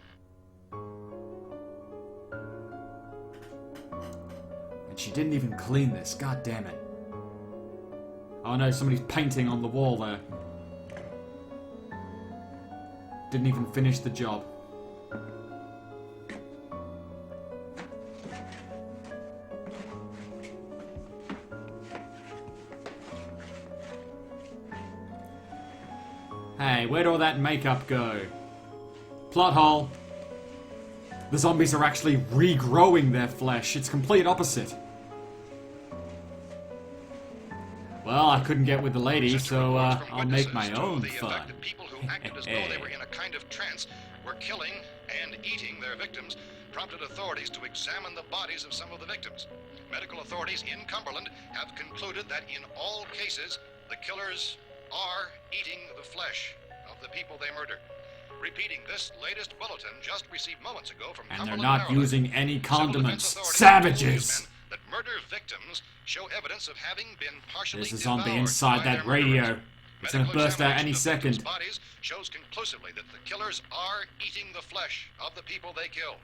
And she didn't even clean this. God damn it. Oh no, somebody's painting on the wall there. Didn't even finish the job. Hey, where'd all that makeup go? Plot hole. The zombies are actually regrowing their flesh. It's complete opposite. Well, I couldn't get with the lady, so I'll make my own fun. People who acted as though they were in a kind of trance were killing and eating their victims, prompted authorities to examine the bodies of some of the victims. Medical authorities in Cumberland have concluded that in all cases, the killers are eating the flesh of the people they murder. Repeating this latest bulletin just received moments ago from And they're Cumberland, not Maryland. using any condiments. Civil defense authorities Savages! told newsmen that murder victims show evidence of having been partially There's a zombie devoured inside by that their radio. murderers. It's gonna Medical burst out examination any of the victims' second. bodies shows conclusively that the killers are eating the flesh of the people they kill.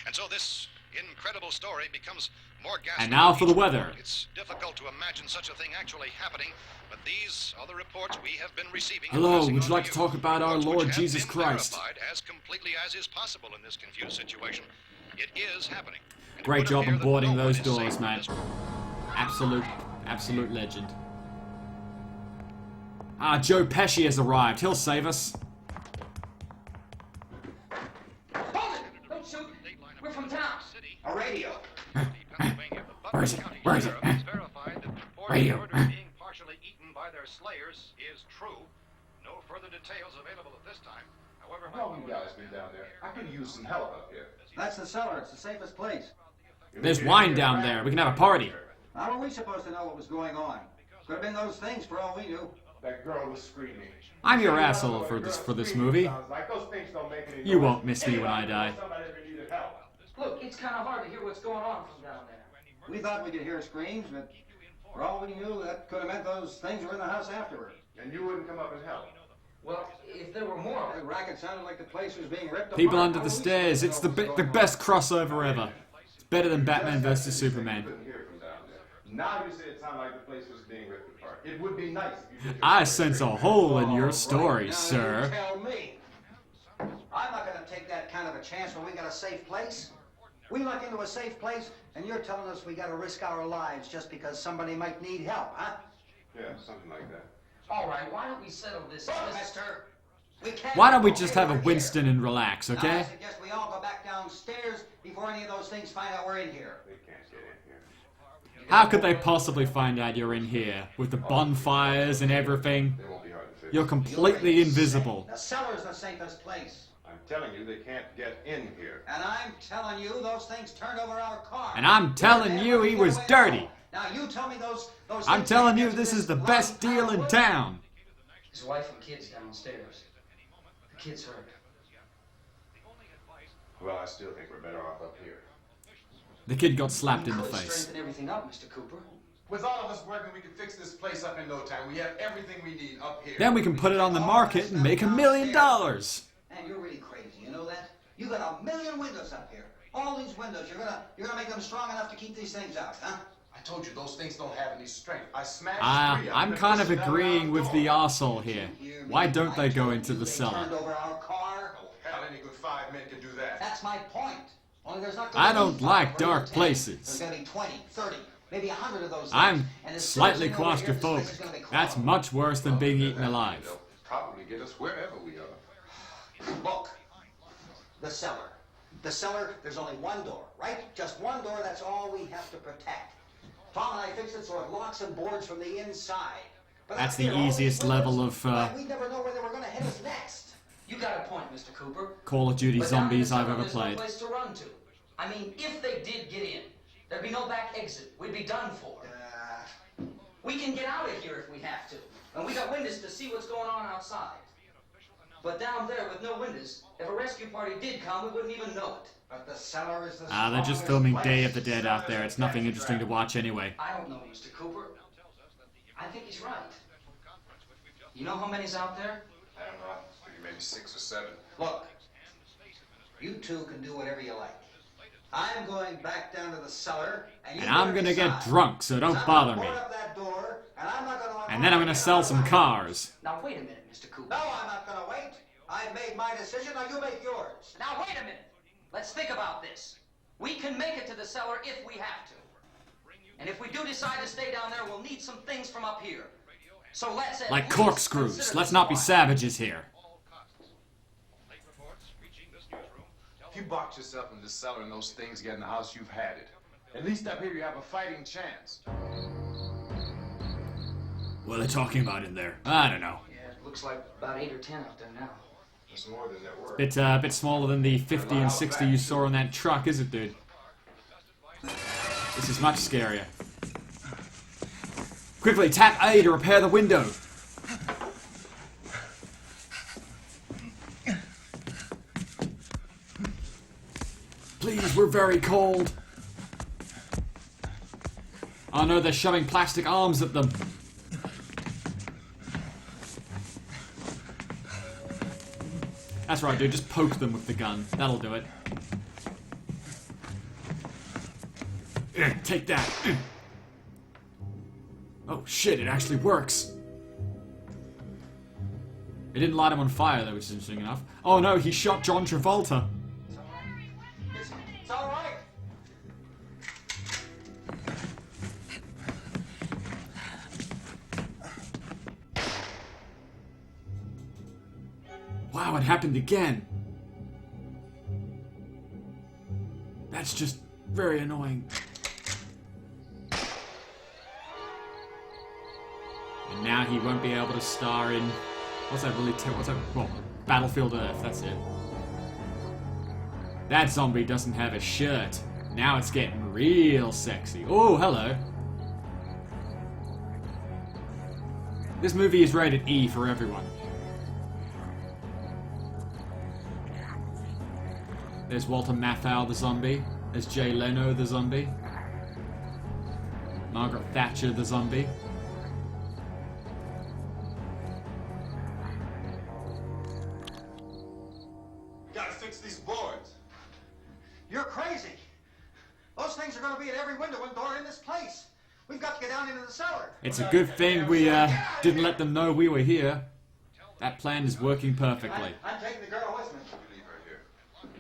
And so this incredible story becomes more ghastly. And now with for the each weather. report. It's difficult to imagine such a thing actually happening, but these are the reports we have been receiving. and Hello, passing would on you like to to talk about our reports Lord which have Jesus been Christ? verified as completely as is possible in this confused situation. It is happening. And it Great would job appear on that boarding no one those is safe doors, from man. this. Absolute legend. Ah, Joe Pesci has arrived. He'll save us. Hold it! Don't shoot! We're from town. A radio. Where is it? Where is it? Has verified that the report of Radio. murder being partially eaten by their slayers is true. No further details available at this time. However, How long you guys been down there? I could use some help up here. That's the cellar. It's the safest place. There's wine down there. We can have a party. How are we supposed to know what was going on? Could have been those things for all we knew. That girl was screaming. I'm your asshole for this movie. Sounds like those things don't make any You noise. won't miss me when I Anybody die. knows somebody ever needed help. Look, it's kind of hard to hear what's going on from down there. We thought we could hear screams, but for all we knew, that could have meant those things were in the house afterward. And you wouldn't come up and help. Well, if there were more, the racket sounded like the place was being ripped People apart. under How the were we stairs. supposed It's to the know what was going best crossover ever. It's better than Batman vs You Superman. couldn't hear from down there. Now you say it sounded like the place was being ripped apart. It would be nice if you did. I sense a hole in your All story, right, now sir. You tell me. I'm not going to take that kind of a chance when we got a safe place. We luck into a safe place, and you're telling us we got to risk our lives just because somebody might need help, huh? Yeah, something like that. All right, why don't we settle this? Look, mister, we can't. Why don't we go just have a here. Winston and relax, Now, I okay? suggest we all go back downstairs before any of those things find out we're in here. They can't get in here. How could they possibly find out you're in here? With the bonfires and everything? They won't be hard to fix. You're completely invisible. The cellar's the safest place. I'm telling you, they can't get in here. And I'm telling you, those things turned over our car. And I'm telling you he was dirty. Now you tell me those I'm things telling didn't you get this to is the this best long deal in time. town. His wife and kids downstairs. The kids hurt. Well, I still think we're better off up here. The kid got slapped in the Could face. strengthen everything up, Mr. Cooper. With all of us working, we can fix this place up in no time. We have everything we need up here. Then we can put it on the market and make $1 million. Man, you're really crazy. You know that? You got 1 million windows up here. All these windows, you're gonna make them strong enough to keep these things out, huh? I told you, those things don't have any strength. I smashed 3 I'm kind of agreeing with the arsehole here. Why don't they go into the They cellar? turned over our car. Oh, hell, any good 5 men can do that. That's my point. Only there's not I gonna don't be like 5 dark or 10. places. There's gonna be 20, 30, maybe 100 of those things. I'm And as soon as slightly we know we're here, this place is claustrophobic. gonna be That's crawling. much worse than being eaten alive. They'll probably get us wherever we are. Look, the cellar. The cellar, there's only one door, right? Just one door, that's all we have to protect. Tom and I fixed it so it locks and boards from the inside. But That's up the here, all these easiest windows, level of we never know where they were going to hit us next. You got a point, Mr. Cooper. Call of Duty But down in the zombies I've cellar, ever there's played. no place to run to. I mean, if they did get in, there'd be no back exit. We'd be done for. We can get out of here if we have to. And we got windows to see what's going on outside. But down there with no windows, if a rescue party did come, we wouldn't even know it. But the cellar is the They're just filming Day of the Dead out there. It's nothing interesting to watch anyway. I don't know, Mr. Cooper. I think he's right. You know how many's out there? I don't know. Maybe 6 or 7. Look, you two can do whatever you like. I'm going back down to the cellar, and And I'm gonna get drunk, so don't bother me. And then I'm gonna sell some cars. Now wait a minute, Mr. Cooper. No, I'm not gonna wait. I made my decision, now you make yours. Now wait a minute. Let's think about this. We can make it to the cellar if we have to. And if we do decide to stay down there, we'll need some things from up here. So let's at Like least corkscrews. consider Let's this not be one. savages here. If you box yourself in the cellar and those things get in the house, you've had it. At least up here you have a fighting chance. What are they talking about in there? I don't know. Yeah, it looks like about 8 or 10 up there now. That's more than that word. Bit smaller than the 50 and 60 you saw on that truck, is it, dude? This is much scarier. Quickly, tap A to repair the window. Please, we're very cold. Oh no, they're shoving plastic arms at them. That's right, dude. Just poke them with the gun. That'll do it. Take that. Oh shit, it actually works. It didn't light him on fire though, which is interesting enough. Oh no, he shot John Travolta. It's all right. Wow, it happened again. That's just very annoying. And now he won't be able to star in... What's that really... What's that... Well, Battlefield Earth, that's it. That zombie doesn't have a shirt. Now it's getting real sexy. Oh, hello. This movie is rated E for everyone. There's Walter Matthau the zombie. There's Jay Leno the zombie. Margaret Thatcher the zombie. Gotta fix these boards. You're crazy. Those things are going to be at every window and door in this place. We've got to get down into the cellar. It's a good thing we didn't let them know we were here. That plan is working perfectly. I'm taking the girl with me. Leave her here.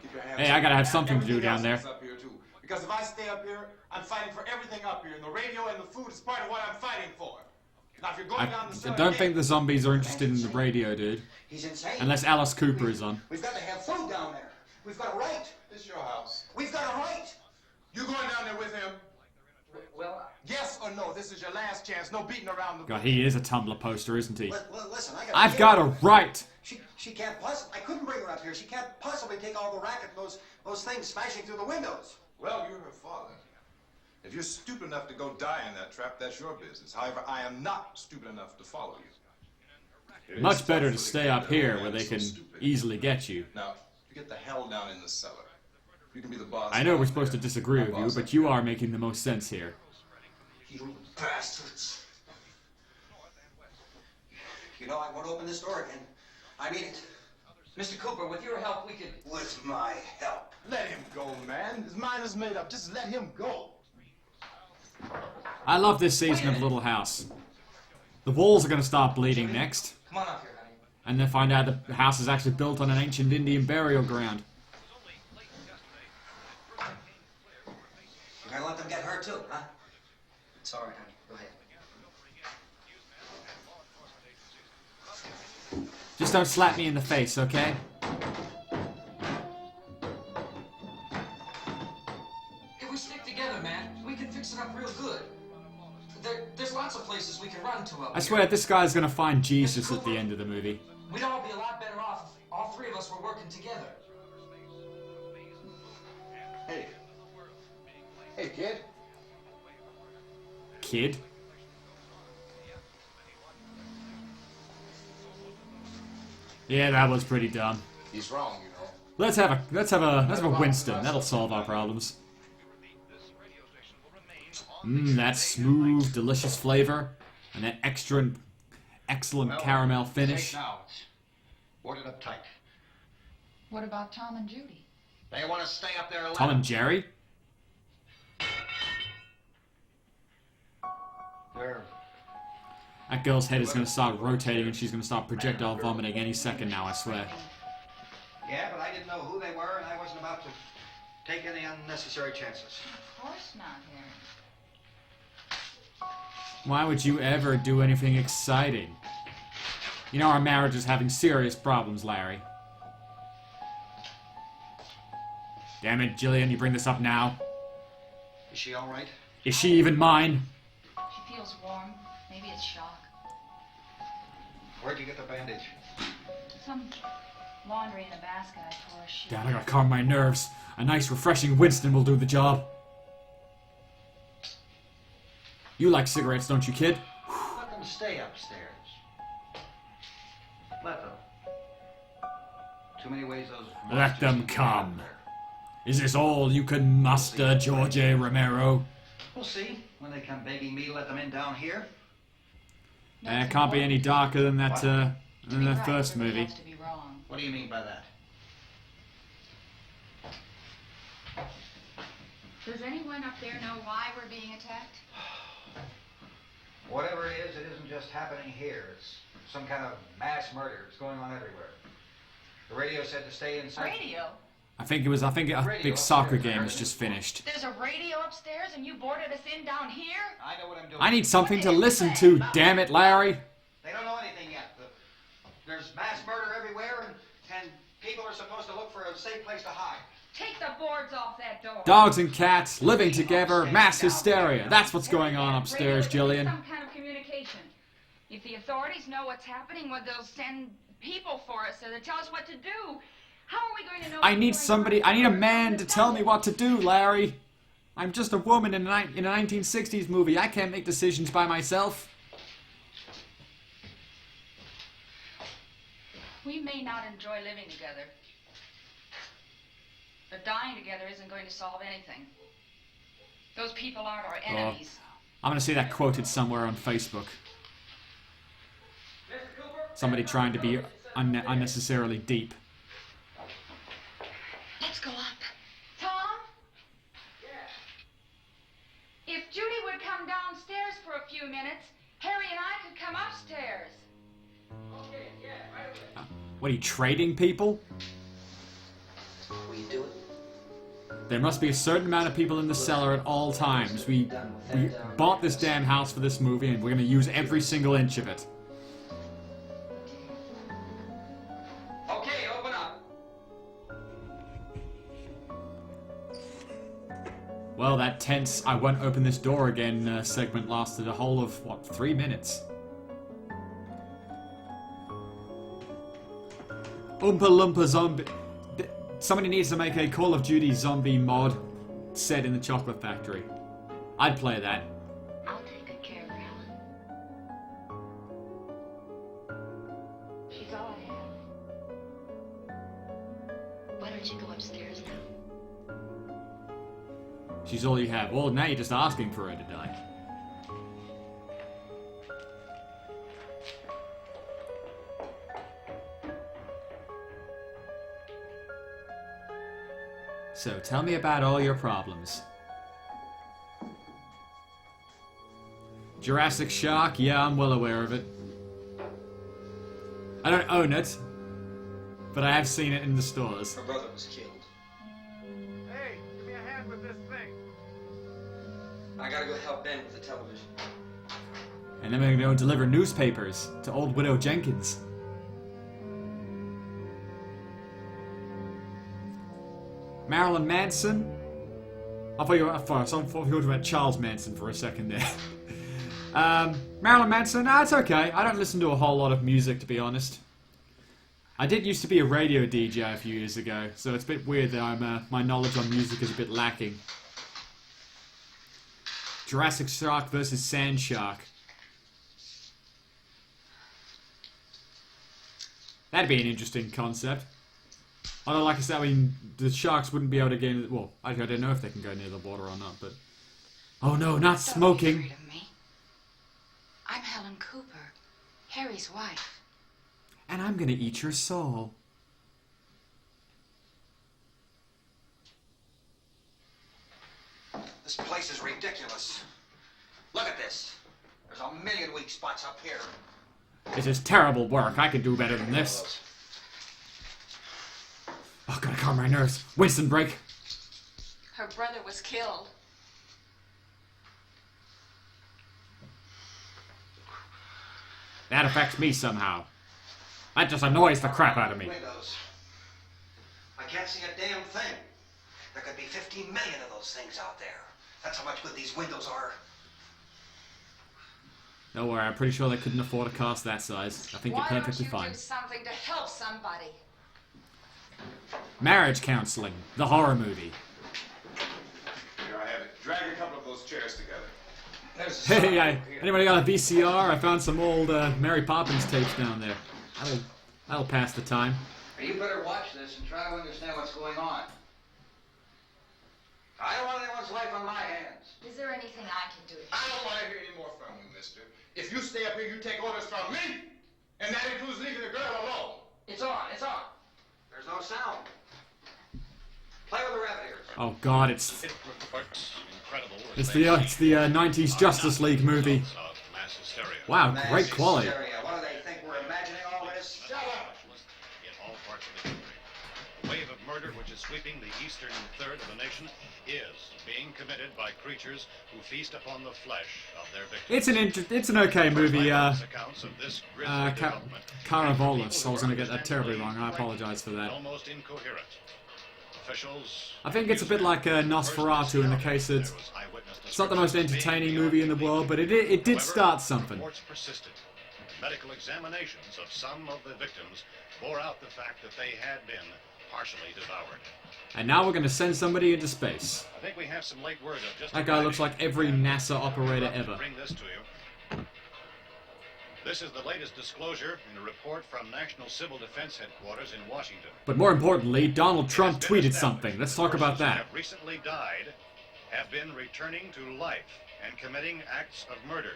Keep your hands Hey, I gotta have something to do down there. Up here too. Because if I stay up here, I'm fighting for everything up here. And the radio and the food is part of what I'm fighting for. Now, if you're going down the I cellar don't again, think the zombies are interested in the radio, dude. He's insane. Unless Alice Cooper is on. We've got to have food down there. We've got a right. This is your house. We've got a right. You going down there with him? Well, Yes or no? This is your last chance. No beating around the God, he is a Tumblr poster, isn't he? Listen, I've got a right. She can't possibly. I couldn't bring her up here. She can't possibly take all the racket, those things smashing through the windows. Well, you're her father. If you're stupid enough to go die in that trap, that's your business. However, I am not stupid enough to follow you. Much better to stay up here where they can easily get you. Now, you get the hell down in the cellar. You can be the boss. I know we're supposed to disagree with you, but you are making the most sense here. You bastards. You know, I won't open this door again. I mean it. Mr. Cooper, with your help, we could... With my help. Let him go, man. His mind is made up. Just let him go. I love this season of Little House. The walls are going to start bleeding next. Come on up here, honey. And then find out the house is actually built on an ancient Indian burial ground. You're gonna let them get hurt too, huh? It's all right, honey. Go ahead. Just don't slap me in the face, okay? If we stick together, man, we can fix it up real good. There's lots of places we can run to up I swear this guy's going to find Jesus at the end of the movie. We'd all be a lot better off if all three of us were working together. Hey. Hey, kid. Kid? Yeah, that was pretty dumb. He's wrong, you know. Let's have a Winston. That'll solve our problems. That smooth, delicious flavor, and that excellent caramel finish. Now, board it up tight. What about Tom and Judy? They want to stay up there alone. Tom and Jerry? They're That girl's head is going to start rotating and she's going to start projectile vomiting any second now, I swear. Yeah, but I didn't know who they were, and I wasn't about to take any unnecessary chances. Of course not, Harry. Why would you ever do anything exciting? You know our marriage is having serious problems, Larry. Damn it, Jillian, you bring this up now. Is she all right? Is she even mine? She feels warm. Maybe it's shock. Where'd you get the bandage? Some laundry in a basket I tore a sheet. Damn, I gotta calm my nerves. A nice, refreshing Winston will do the job. You like cigarettes, don't you, kid? Let them stay upstairs. Let them. Too many ways those... Let them come. Is this all you can muster, George A. Romero? We'll see. When they come begging me to let them in down here. It can't be any darker than that, first movie. What do you mean by that? Does anyone up there know why we're being attacked? Whatever it isn't just happening here. It's some kind of mass murder. It's going on everywhere. The radio said to stay inside. Radio? I think a big soccer game has just finished. There's a radio upstairs and you boarded us in down here? I know what I'm doing. I need something to listen to, damn it, Larry. They don't know anything yet. There's mass murder everywhere and people are supposed to look for a safe place to hide. Take the boards off that door. Dogs and cats living together, mass hysteria. That's what's going on upstairs, Jillian. Some kind of communication. If the authorities know what's happening, well, they'll send people for us so they tell us what to do. How are we going to know? I need a man to tell me what to do, Larry. I'm just a woman in a 1960s movie. I can't make decisions by myself. We may not enjoy living together, but dying together isn't going to solve anything. Those people aren't our enemies. I'm gonna see that quoted somewhere on Facebook. Somebody trying to be unnecessarily deep. Let's go up. Tom? Yeah. If Judy would come downstairs for a few minutes, Harry and I could come upstairs. Okay, yeah, right away. What are you, trading people? Will you do it? There must be a certain amount of people in the cellar at all times. We bought this damn house for this movie and we're gonna use every single inch of it. Okay, open up. Well, that tense I won't open this door again segment lasted a whole of, what, 3 minutes? Oompa Loompa Zombie... Somebody needs to make a Call of Duty zombie mod set in the chocolate factory. I'd play that. I'll take good care of her, Helen. She's all I have. Why don't you go upstairs now? She's all you have. Well, now you're just asking for her to die. So, tell me about all your problems. Jurassic Shark? Yeah, I'm well aware of it. I don't own it, but I have seen it in the stores. Her brother was killed. Hey, give me a hand with this thing. I gotta go help Ben with the television. And then we're gonna go deliver newspapers to old Widow Jenkins. Marilyn Manson? I thought you were talking about Charles Manson for a second there. Marilyn Manson? Nah, it's okay. I don't listen to a whole lot of music, to be honest. I did used to be a radio DJ a few years ago, so it's a bit weird that my knowledge on music is a bit lacking. Jurassic Shark versus Sand Shark. That'd be an interesting concept. Although, like I said, I mean, the sharks wouldn't be able to get in... Well, I don't know if they can go near the water or not, but... Oh no, not smoking! Don't be afraid of me. I'm Helen Cooper, Harry's wife. And I'm gonna eat your soul. This place is ridiculous. Look at this. There's a million weak spots up here. This is terrible work. I could do better than this. Oh, gotta calm my nerves. Winston, break. Her brother was killed. That affects me somehow. That just annoys the crap out of me. Windows. I can't see a damn thing. There could be 15 million of those things out there. That's how much good these windows are. Don't worry, I'm pretty sure they couldn't afford a cast that size. I think you're perfectly fine. Why don't you do something to help somebody? Marriage Counseling, the horror movie. Here I have it. Drag a couple of those chairs together. Hey, anybody got a VCR? I found some old Mary Poppins tapes down there. That'll pass the time. You better watch this and try to understand what's going on. I don't want anyone's life on my hands. Is there anything I can do? I don't want to hear any more from you, mister. If you stay up here, you take orders from me. And that includes leaving the girl alone. It's on, it's on. There's no sound. Play with the rabbit ears. Oh God, it's It's the 90s Justice League movie. Wow, great quality. What do they think we're imagining all this? Shut up! In all parts of the country. The wave of murder which is sweeping the eastern third of the nation is being committed by creatures who feast upon the flesh of their victims. It's an okay movie. Accounts of this grisly development Caravolus. I was going to get that terribly wrong. I apologize for that. almost incoherent. Officials I think it's a bit like Nosferatu in the case that it's not the most entertaining movie in the world, but it did start something. reports persisted. Medical examinations of some of the victims bore out the fact that they had been partially devoured. And now we're going to send somebody into space. I think we have some late word of just That guy looks like every NASA operator ever. Bring this to you. This is the latest disclosure in a report from National Civil Defense Headquarters in Washington. But more importantly, Donald Trump tweeted something. Let's talk about that. Have recently died have been returning to life and committing acts of murder.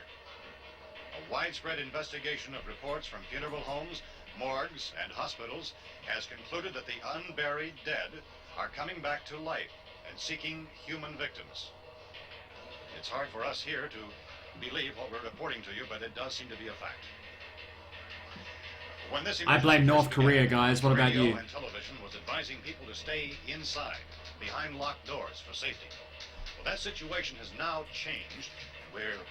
A widespread investigation of reports from funeral homes, morgues, and hospitals has concluded that the unburied dead are coming back to life and seeking human victims. It's hard for us here to believe what we're reporting to you, but it does seem to be a fact. When this I blame North Korea, guys. What about radio you? and television was advising people to stay inside, behind locked doors for safety. Well, that situation has now changed.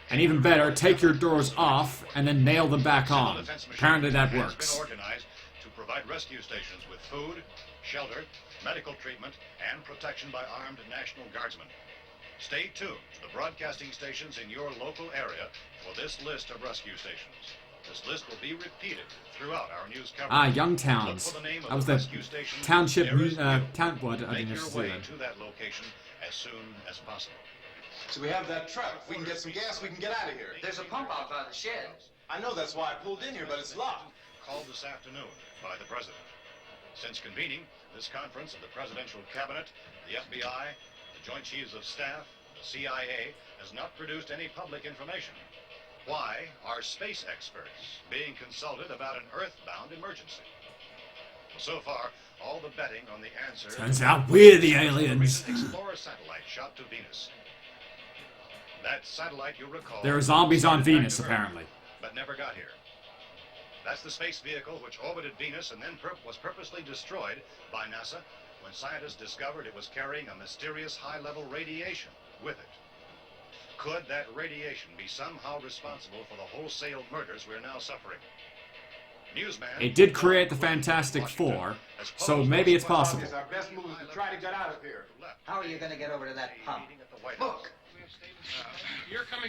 And even better, take your doors off and then nail them back on. Apparently that works. Has been organized to provide rescue stations with food, shelter, medical treatment, and protection by armed National Guardsmen. Stay tuned to the broadcasting stations in your local area for this list of rescue stations. This list will be repeated throughout our news coverage. Young Towns. That was the township, town, what? I Make didn't your say way that. to that location as soon as possible. So we have that truck. If we can get some gas, we can get out of here. There's a pump out by the shed. I know, that's why I pulled in here, but it's locked. Called this afternoon by the President. Since convening this conference of the Presidential Cabinet, the FBI, the Joint Chiefs of Staff, the CIA has not produced any public information. Why are space experts being consulted about an Earthbound emergency? So far, all the betting on the answer... Turns out we're the aliens. Explorer satellite shot to Venus. That satellite, you'll recall... There are zombies on Venus, apparently. But never got here. That's the space vehicle which orbited Venus and then was purposely destroyed by NASA when scientists discovered it was carrying a mysterious high-level radiation with it. Could that radiation be somehow responsible for the wholesale murders we're now suffering? Newsman... It did create the Fantastic Four, so maybe it's possible. Our best move is to try to get out of here. How are you going to get over to that pump? Look.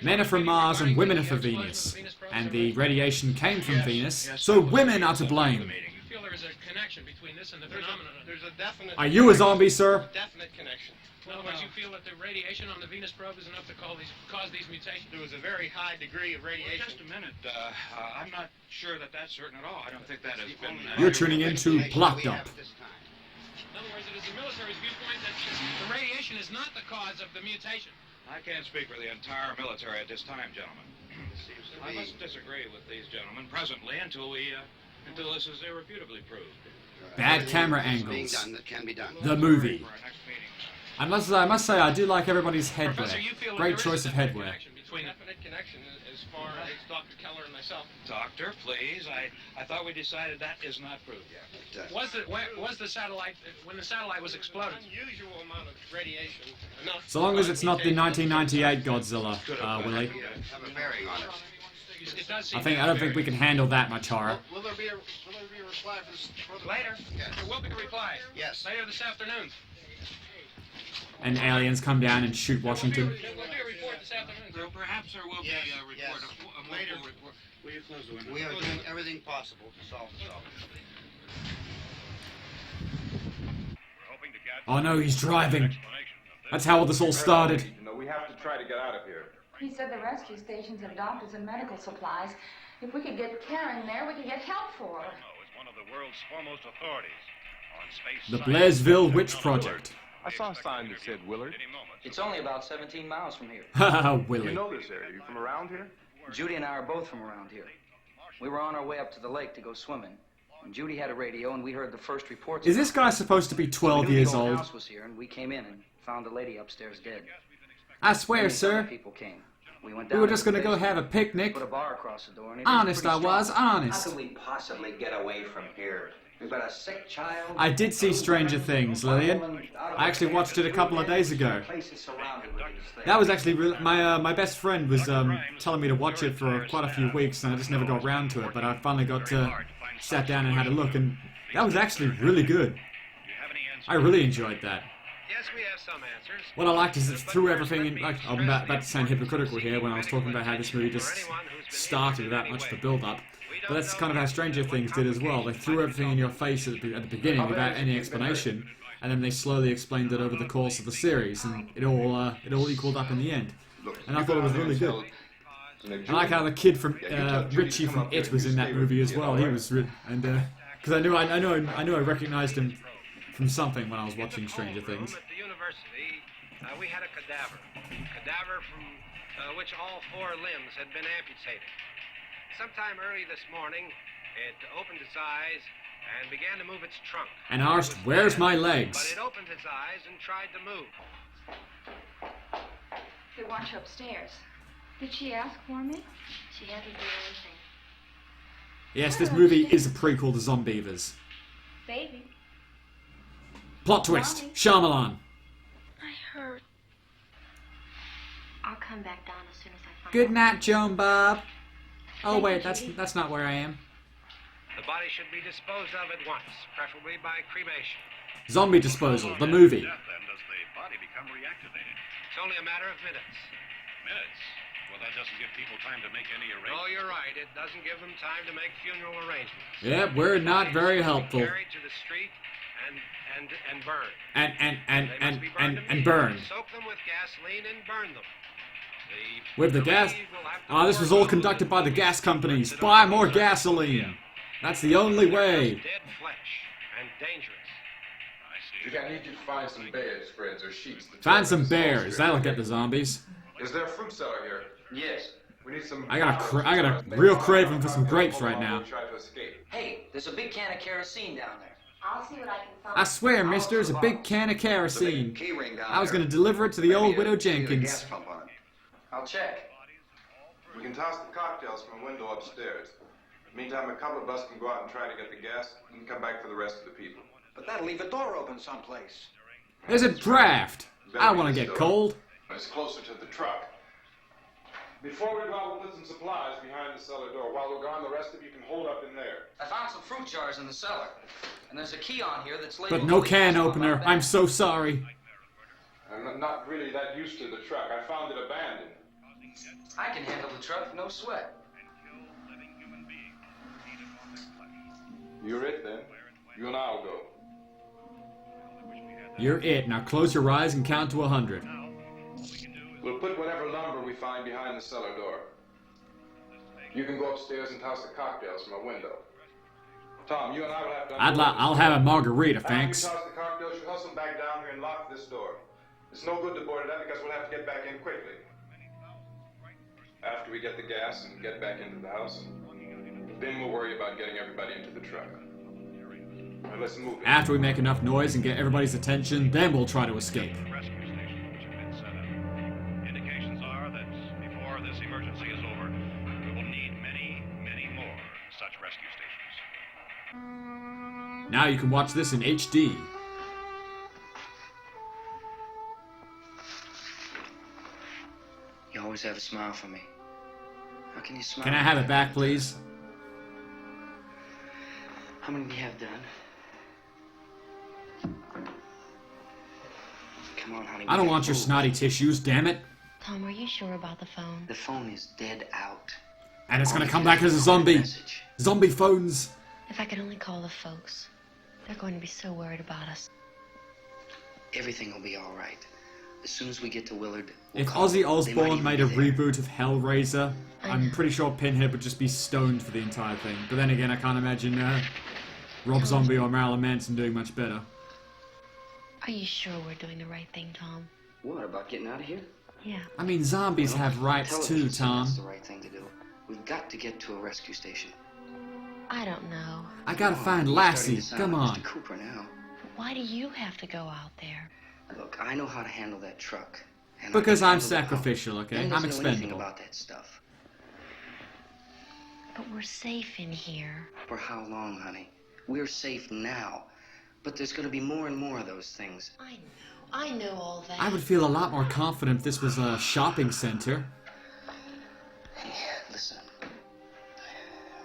Men are from Mars and women are from Venus. And the radiation came from Venus, so women are to blame. You feel there is a connection between this and the phenomenon? There's a definite... Are you a zombie, sir? Definite connection. In other words, you feel that the radiation on the Venus probe is enough to cause these mutations? There was a very high degree of radiation. Well, just a minute. I'm not sure that that's certain at all. I don't think that has been... You're tuning into Plot Dump. In other words, it is the military's viewpoint that the radiation is not the cause of the mutation. I can't speak for the entire military at this time, gentlemen. I must disagree with these gentlemen presently until this is irrefutably proved. Bad camera angles. That can be done. The movie. I must say, I do like everybody's headwear. Great choice of headwear. Between definite connection as far as Dr. Keller and myself. Doctor, please. I thought we decided that is not proved yet. Was the satellite, when the satellite was exploded, unusual amount of radiation enough? So long as it's not the 1998 Godzilla, Willie. Have a bearing on it. It does seem I don't think we can handle that much horror. Will there be a reply for the... Later. Yes. There will be a reply. Yes. Later this afternoon. And aliens come down and shoot Washington. There will be a report this afternoon. Well, perhaps there will be a report. Yes. A Later. report. Will you close the window? We are doing everything possible to solve the problem. Oh no, he's driving. That's how this all started. You know, we have to try to get out of here. He said the rescue stations have doctors and medical supplies. If we could get Karen there, we could get help for her. Is one of the world's foremost authorities on space The science. Blaisville Witch Project. I saw a sign that said Willard. It's only about 17 miles from here. Haha, You Willie. know this area. You from around here? Judy and I are both from around here. We were on our way up to the lake to go swimming. And Judy had a radio, and we heard the first reports. Is this guy supposed to be 12 We knew years the old old? house was here, and we came in and found the lady upstairs dead. I swear, Many other sir. people came. We went We down were to just the gonna go basement, have a picnic. put a bar across the door, and it Honest, I pretty was, strong. honest. How can we possibly get away from here? We've got a sick child. I did see Stranger Things, Lillian. I actually watched it a couple of days ago. Place is surrounded with these things. That was actually my best friend was telling me to watch it for quite a few weeks, and I just never got around to it. But I finally sat down and had a look, and that was actually really good. I really enjoyed that. Yes, we have some answers. What I liked is it threw everything in. Like, I'm about to sound hypocritical here when I was talking about how this movie just started without much of a build-up. But that's kind of how Stranger Things did as well. They threw everything in your face at the beginning without any explanation, and then they slowly explained it over the course of the series, and it all equed up in the end. And I thought it was really good. I like how the kid from Richie from It was in that movie as well. He was and because I knew I recognized him from something when I was watching Stranger Things. At the university, we had a cadaver from which all 4 limbs had been amputated. Sometime early this morning, it opened its eyes and began to move its trunk. And asked, "Where's my legs?" But it opened its eyes and tried to move. They want you upstairs. Did she ask for me? She hasn't done anything. Yes, this movie is a prequel to Zombievers. Baby. Plot twist, Shyamalan. I heard. I'll come back down as soon as I find Good out. night, Joan Bob. Oh Thank you, wait, Judy. that's not where I am. The body should be disposed of at once, preferably by cremation. Zombie Disposal, the movie. Death, then, does the body become reactivated? It's only a matter of minutes. Minutes? Well, that doesn't give people time to make any arrangements. Oh, you're right. It doesn't give them time to make funeral arrangements. Yep, we're not very helpful. Carried to the street and burned. And burn. Soak them with gasoline and burn them. With the gas. This was all conducted by the gas companies. Buy more gasoline. That's the only way. Dead flesh and dangerous. I need you to find some bedspreads or sheets. Find some bears. That'll get the zombies. Is there a fruit cellar here? Yes. We need some. I got a real craving for some grapes right now. Try to escape. Hey, there's a big can of kerosene down there. I'll see what I can find. I swear, mister, there's a big can of kerosene. I was gonna deliver it to the old widow Jenkins. I'll check. We can toss the cocktails from a window upstairs. Meantime, a couple of us can go out and try to get the gas and come back for the rest of the people. But that'll leave a door open someplace. There's a draft. I want to get cold. It's closer to the truck. Before we go out, we'll put some supplies behind the cellar door. While we're gone, the rest of you can hold up in there. I found some fruit jars in the cellar. And there's a key on here that's labeled... But no can opener. I'm so sorry. I'm not really that used to the truck. I found it abandoned. I can handle the truck, no sweat. You're it, then. You and I'll go. You're it. Now close your eyes and count to 100. We'll put whatever lumber we find behind the cellar door. You can go upstairs and toss the cocktails from a window. Tom, you and I will have to... I'll have a margarita, thanks. After we toss the cocktails, you hustle back down here and lock this door. It's no good to board it up because we'll have to get back in quickly. After we get the gas and get back into the house, then we'll worry about getting everybody into the truck. Now let's move it. After we make enough noise and get everybody's attention, then we'll try to escape. Rescue stations which have been set up. Indications are that before this emergency is over, we will need many, many more such rescue stations. Now you can watch this in HD. You always have a smile for me. How can you smile? Can I have it back, please? How many do you have done? Come on, honey. I don't want your snotty tissues, damn it. Tom, are you sure about the phone? The phone is dead out. And it's gonna come back as a zombie. Zombie phones. If I could only call the folks. They're going to be so worried about us. Everything will be all right. As soon as we get to Willard... If Ozzy Osbourne made a reboot of Hellraiser, I'm pretty sure Pinhead would just be stoned for the entire thing. But then again, I can't imagine Rob Zombie or Marilyn Manson doing much better. Are you sure we're doing the right thing, Tom? What, about getting out of here? Yeah. I mean, zombies have rights too, Tom. That's the right thing to do. We've got to get to a rescue station. I don't know. I gotta find Lassie. Come on. Mr. Cooper now. Why do you have to go out there? Look, I know how to handle that truck. And Because I'm handle the pump. sacrificial, okay? Ben I'm doesn't know anything expendable. about that stuff. But we're safe in here. For how long, honey? We're safe now. But there's going to be more and more of those things. I know all that. I would feel a lot more confident if this was a shopping center. Hey, listen.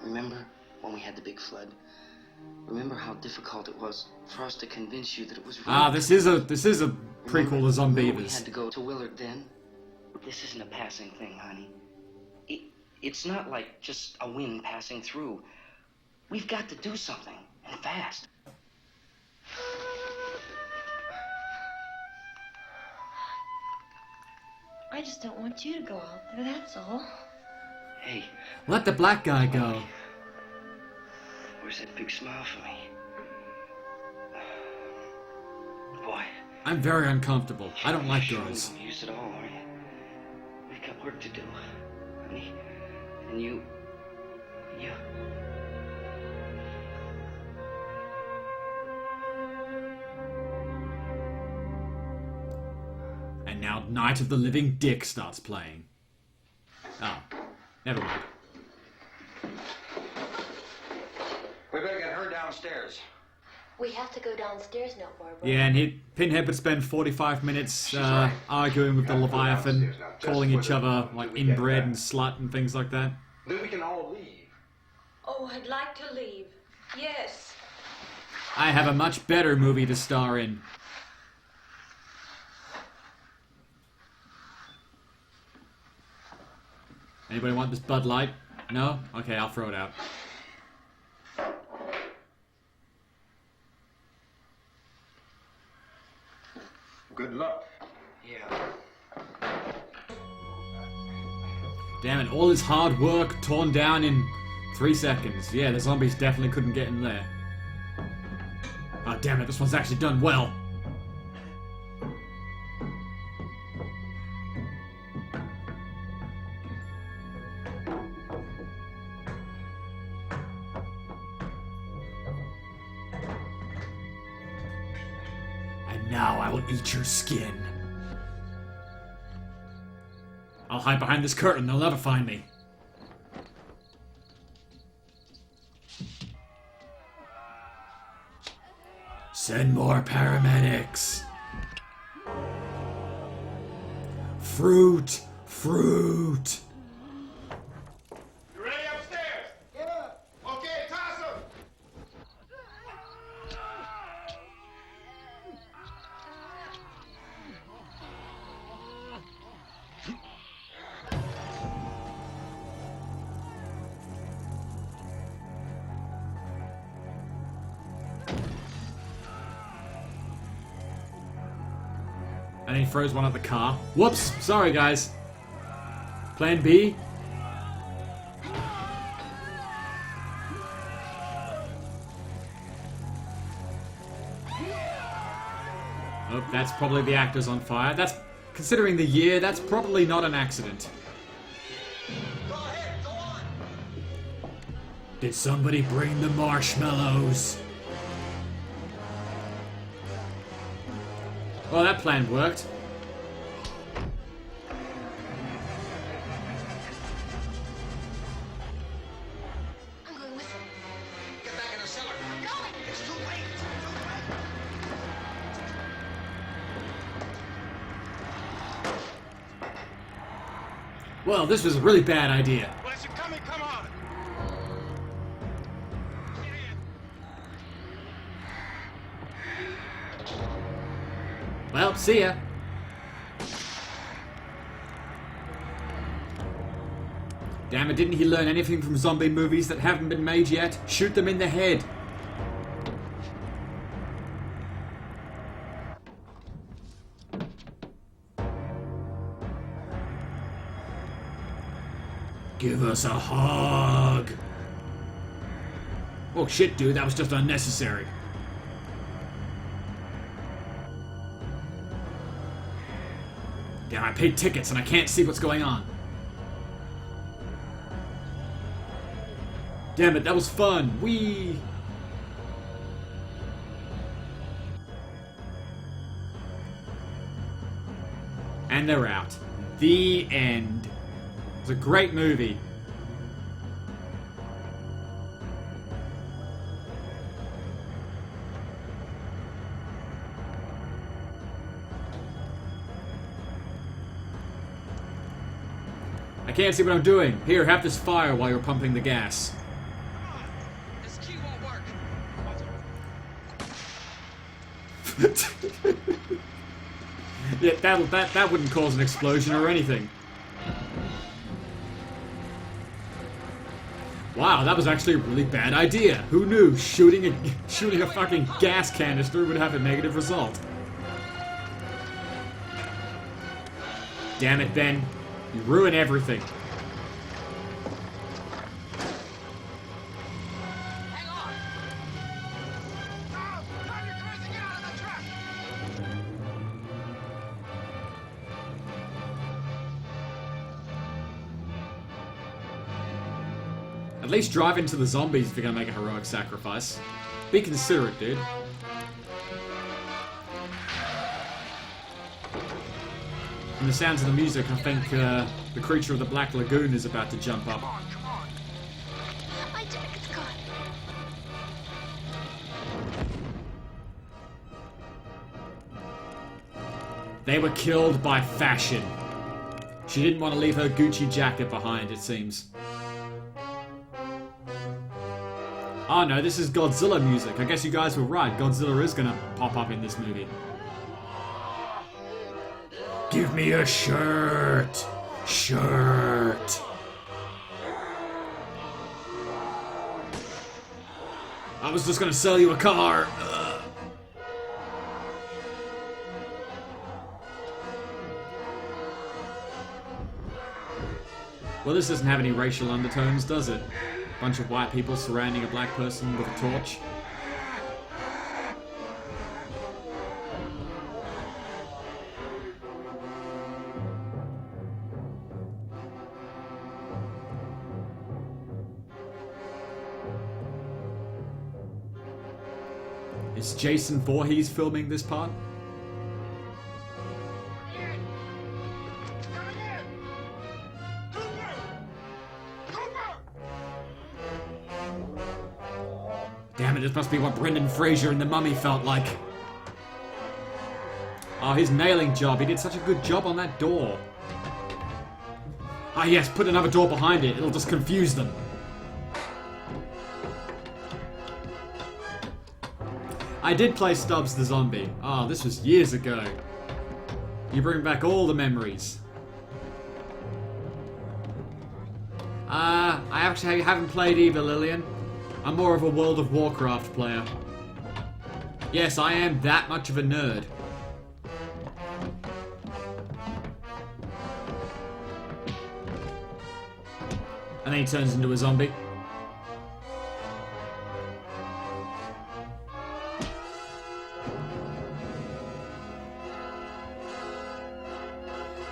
Remember when we had the big flood? Remember how difficult it was for us to convince you that it was real? Ah, this is a prequel to Remember we Zombievers. had to go to Willard then? This isn't a passing thing, honey. It's not like just a wind passing through. We've got to do something, and fast. I just don't want you to go out there, that's all. Hey, Let the black guy go. where's that big smile for me? Boy. I'm very uncomfortable. I don't like Sure girls. you used it all, are you? We've got work to do, honey. And you... And now Night of the Living Dick starts playing. Oh, never mind. We better get her downstairs. We have to go downstairs now, Barbara. Yeah, and Pinhead would spend 45 minutes arguing with the Leviathan, calling each other like inbred and slut and things like that. Then we can all leave. Oh, I'd like to leave. Yes. I have a much better movie to star in. Anybody want this Bud Light? No? Okay, I'll throw it out. Good luck. Yeah. Damn it, all his hard work torn down in 3 seconds. Yeah, the zombies definitely couldn't get in there. Oh, damn it, this one's actually done well. And now I will eat your skin. I'll hide behind this curtain, they'll never find me. Send more paramedics. Fruit! Fruit! You ready upstairs? Yeah. Okay, toss him. And he throws one at the car. Whoops! Sorry, guys. Plan B? Oh, that's probably the actors on fire. That's, considering the year, that's probably not an accident. Did somebody bring the marshmallows? Well, that plan worked. I'm going with him. Get back in the cellar. Going. It's too late. Well, this was a really bad idea. Bless Well, see ya. Damn it, didn't he learn anything from zombie movies that haven't been made yet? Shoot them in the head. Give us a hug. Oh shit, dude, that was just unnecessary. Damn, I paid tickets and I can't see what's going on. Damn it, that was fun. Whee! And they're out. The end. It's a great movie. I can't see what I'm doing. Here, have this fire while you're pumping the gas. This key won't work. Yeah, that wouldn't cause an explosion or anything. Wow, that was actually a really bad idea. Who knew shooting a fucking gas canister would have a negative result? Damn it, Ben. You ruin everything. At least drive into the zombies if you're gonna make a heroic sacrifice. Be considerate, dude. From the sounds of the music, I think the creature of the Black Lagoon is about to jump up. My jacket's gone. They were killed by fashion. She didn't want to leave her Gucci jacket behind, it seems. Oh no, this is Godzilla music. I guess you guys were right. Godzilla is gonna pop up in this movie. Give me a shirt! Shirt! I was just gonna sell you a car! Ugh. Well, this doesn't have any racial undertones, does it? Bunch of white people surrounding a black person with a torch. Is Jason Voorhees filming this part? Damn it, this must be what Brendan Fraser in The Mummy felt like. Oh, his nailing job. He did such a good job on that door. Ah yes, put another door behind it. It'll just confuse them. I did play Stubbs the Zombie. Oh, this was years ago. You bring back all the memories. I actually haven't played either, Lillian. I'm more of a World of Warcraft player. Yes, I am that much of a nerd. And then he turns into a zombie.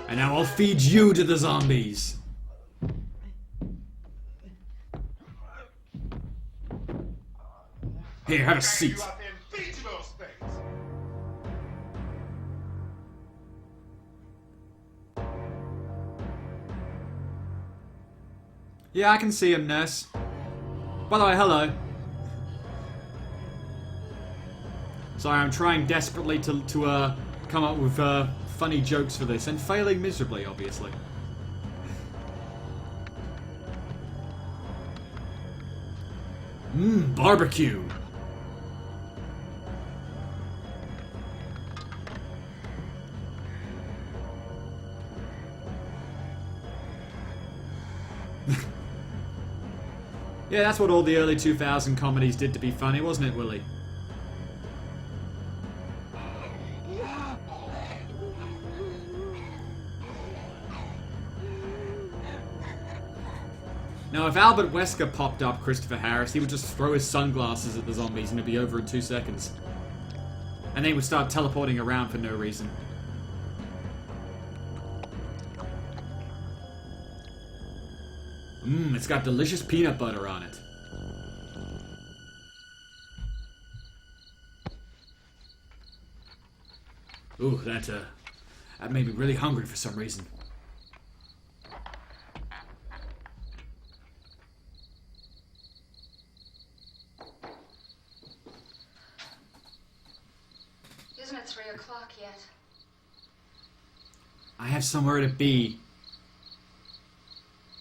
And now I'll feed you to the zombies. Here, have a seat. Yeah, I can see him, nurse. By the way, hello. Sorry, I'm trying desperately to come up with funny jokes for this, and failing miserably, obviously. Barbecue. Yeah, that's what all the early 2000 comedies did to be funny, wasn't it, Willie? Now, if Albert Wesker popped up Christopher Harris, he would just throw his sunglasses at the zombies and it'd be over in 2 seconds. And they would start teleporting around for no reason. It's got delicious peanut butter on it. Ooh, that made me really hungry for some reason. Isn't it 3 o'clock yet? I have somewhere to be.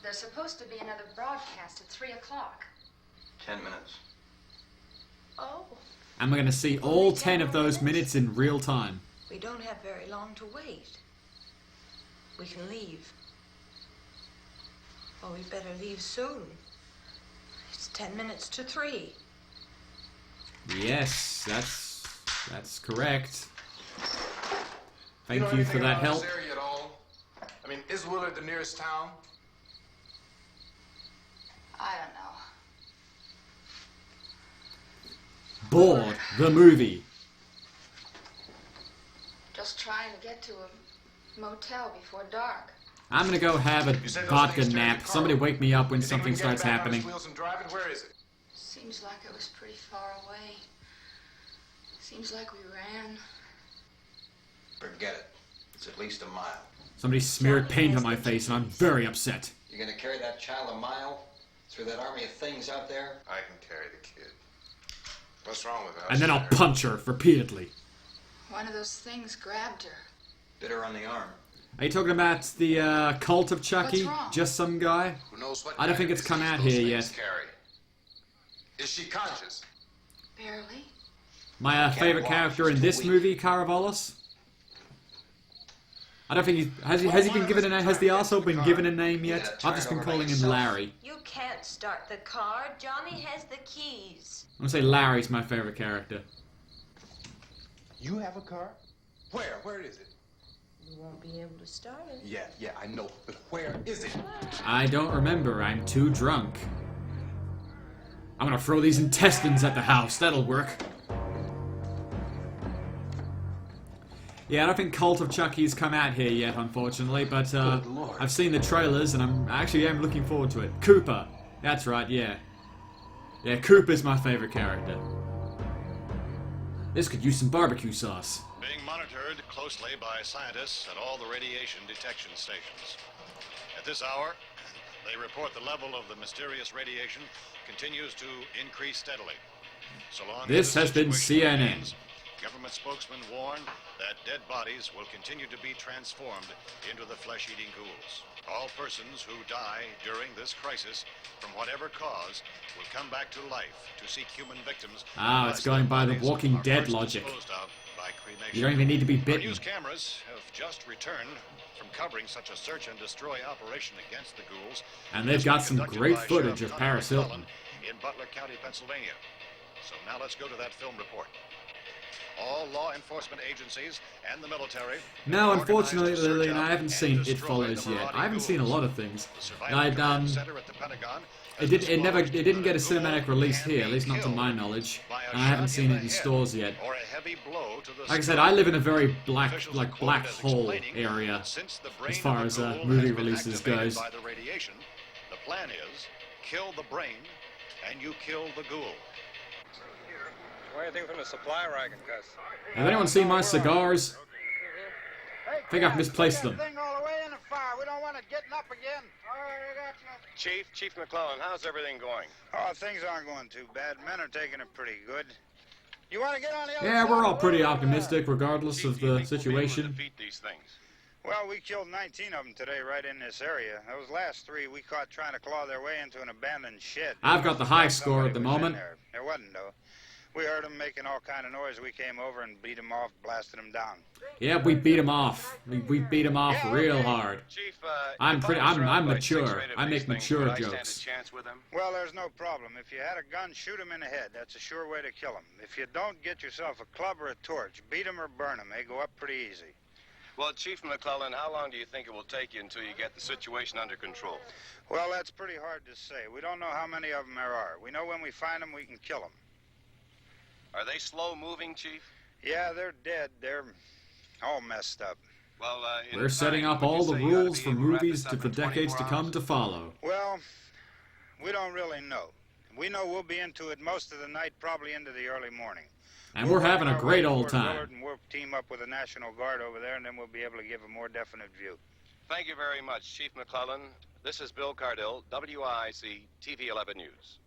There's supposed to be another broadcast at 3 o'clock. 10 minutes. Oh, I'm gonna see all 10 of those minutes in real time. we don't have very long to wait. We can leave. Oh, we better leave soon. It's 10 minutes to 3. Yes, that's correct. You know Thank you for anything that about help. this area at all? I mean, is Willard the nearest town? I don't know. Bored, the movie. Just trying to get to a motel before dark. I'm gonna go have a vodka nap. Somebody wake me up when You think we something can get starts back on happening. his wheels and drive it? Where is it? Seems like it was pretty far away. Seems like we ran. Forget it. It's at least a mile. Somebody smeared paint on my face and I'm very upset. You're gonna carry that child a mile through that army of things out there? I can carry the kid. What's wrong with us? And then I'll punch her repeatedly. One of those things grabbed her. Bit her on the arm. Are you talking about the cult of Chucky? What's wrong? Just some guy? Who knows what I don't think it's come out here yet. Carry. Is she conscious? Barely. My favorite character in this movie, Carabolas? I don't think he has he been given a name. Has the arsehole been given a name yet? I've just been calling him Larry. You can't start the car. Johnny has the keys. I'm gonna say Larry's my favorite character. You have a car? Where? Where is it? You won't be able to start it. Yeah, I know. But where is it? I don't remember. I'm too drunk. I'm gonna throw these intestines at the house. That'll work. Yeah, I don't think Cult of Chucky's come out here yet, unfortunately, but I've seen the trailers and I'm looking forward to it. Cooper. That's right, yeah. Yeah, Cooper's my favorite character. This could use some barbecue sauce. Being monitored closely by scientists at all the radiation detection stations. At this hour, they report the level of the mysterious radiation continues to increase steadily. So long This has been CNN. remains, government spokesmen warn that dead bodies will continue to be transformed into the flesh-eating ghouls. All persons who die during this crisis, from whatever cause, will come back to life to seek human victims. Ah, it's going by the Walking Dead logic. You don't even need to be Our bitten. news cameras have just returned from covering such a search and destroy operation against the ghouls. And they've got some great footage of Paris Hilton. In Butler County, Pennsylvania. So now let's go to that film report. All law enforcement agencies and the military. No, unfortunately, Lillian, I haven't seen It Follows yet. I haven't seen a lot of things. It didn't get a cinematic release here, at least not to my knowledge. And I haven't seen it in stores yet. Like I said, I live in a very black hole area as far as movie releases goes. By the radiation, the plan is kill the brain and you kill the ghoul. Anything from the supply wagon, Gus? Has anyone seen my cigars? I think I've misplaced them. All the way in the fire. We don't want it getting up again. Chief McClellan, how's everything going? Oh, things aren't going too bad. Men are taking it pretty good. You want to get on the other Yeah, side? we're all pretty optimistic regardless of the situation. These things. Well, we killed 19 of them today right in this area. Those last 3 we caught trying to claw their way into an abandoned shed. I've got the high score at the moment. There wasn't, though. We heard them making all kind of noise. We came over and beat them off, blasted them down. Yeah, we beat him off. We beat him off real hard. Chief, I'm surrounded by 6 mature. rated I make things, mature would I stand jokes. a chance with him? Well, there's no problem. If you had a gun, shoot him in the head. That's a sure way to kill him. If you don't, get yourself a club or a torch. Beat him or burn him. They go up pretty easy. Well, Chief McClellan, how long do you think it will take you until you get the situation under control? Well, that's pretty hard to say. We don't know how many of them there are. We know when we find them, we can kill them. Are they slow-moving, Chief? Yeah, they're dead. They're all messed up. Well, We're setting up all the rules for movies for decades to come to follow. Well, we don't really know. We know we'll be into it most of the night, probably into the early morning. And we're having a great old time. And we'll team up with the National Guard over there, and then we'll be able to give a more definite view. Thank you very much, Chief McClellan. This is Bill Cardill, WIC TV 11 News.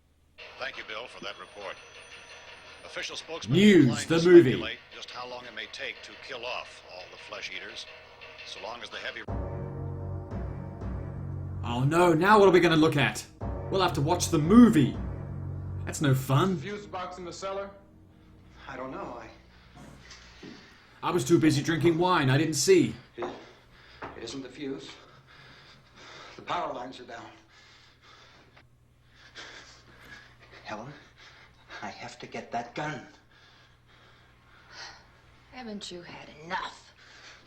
Thank you, Bill, for that report. Official spokesman News, declined the to movie. speculate just how long it may take to kill off all the flesh eaters, so long as the heavy... Oh no, now what are we going to look at? We'll have to watch the movie. That's no fun. Fuse box in the cellar? I don't know. I was too busy drinking wine. I didn't see. It isn't the fuse. The power lines are down. Helen, I have to get that gun. Haven't you had enough?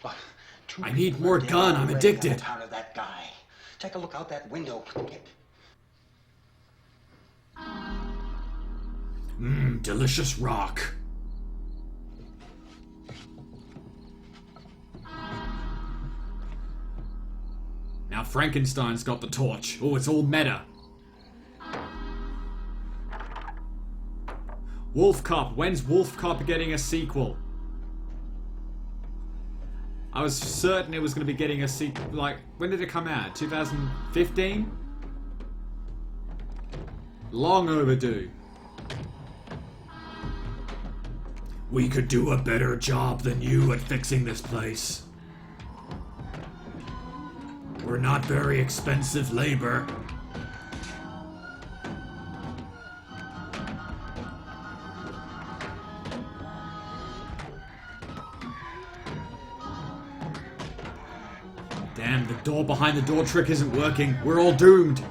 Look, I need more gun. I'm addicted. Out of that guy. Take a look out that window. Delicious rock. Now Frankenstein's got the torch. Oh, it's all meta. Wolf Cop. When's Wolf Cop getting a sequel? I was certain it was going to be getting a sequel. Like, when did it come out? 2015? Long overdue. We could do a better job than you at fixing this place. We're not very expensive labor. Damn, the door behind the door trick isn't working. We're all doomed.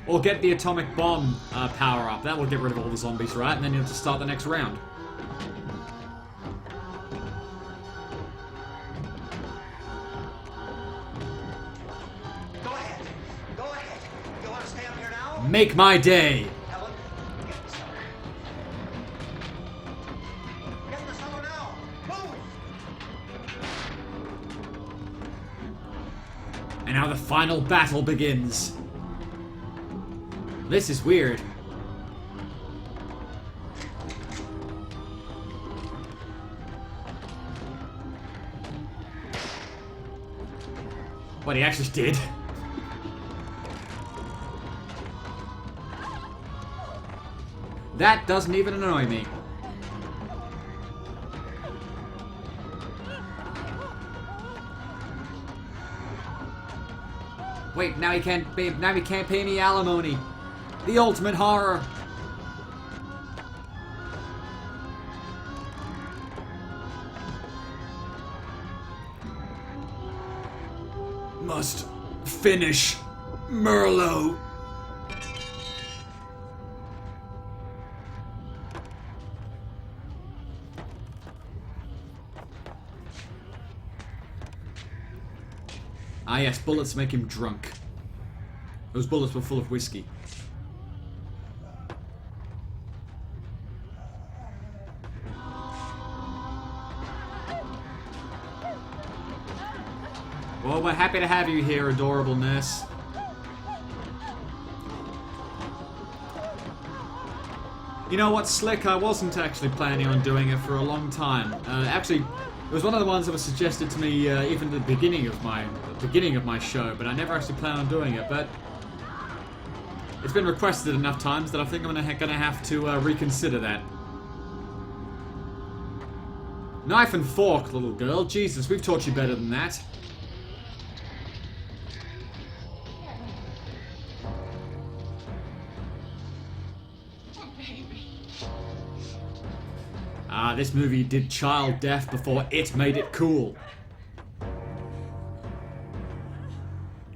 Or get the atomic bomb power up. That will get rid of all the zombies, right? And then you have to start the next round. Go ahead. Go ahead. You want to stay up here now? Make my day. Helen, get in the cellar. Get in the cellar now. Move! And now the final battle begins. This is weird. What he actually did. That doesn't even annoy me. Wait, now he can't pay me alimony. The ultimate horror. Must finish Merlot. Ah yes, bullets make him drunk. Those bullets were full of whiskey. Well, we're happy to have you here, adorable nurse. You know what, Slick? I wasn't actually planning on doing it for a long time. Actually, it was one of the ones that was suggested to me even at the beginning of my show, but I never actually planned on doing it. But it's been requested enough times that I think I'm gonna have to reconsider that. Knife and fork, little girl. Jesus, we've taught you better than that. This movie did child death before it made it cool.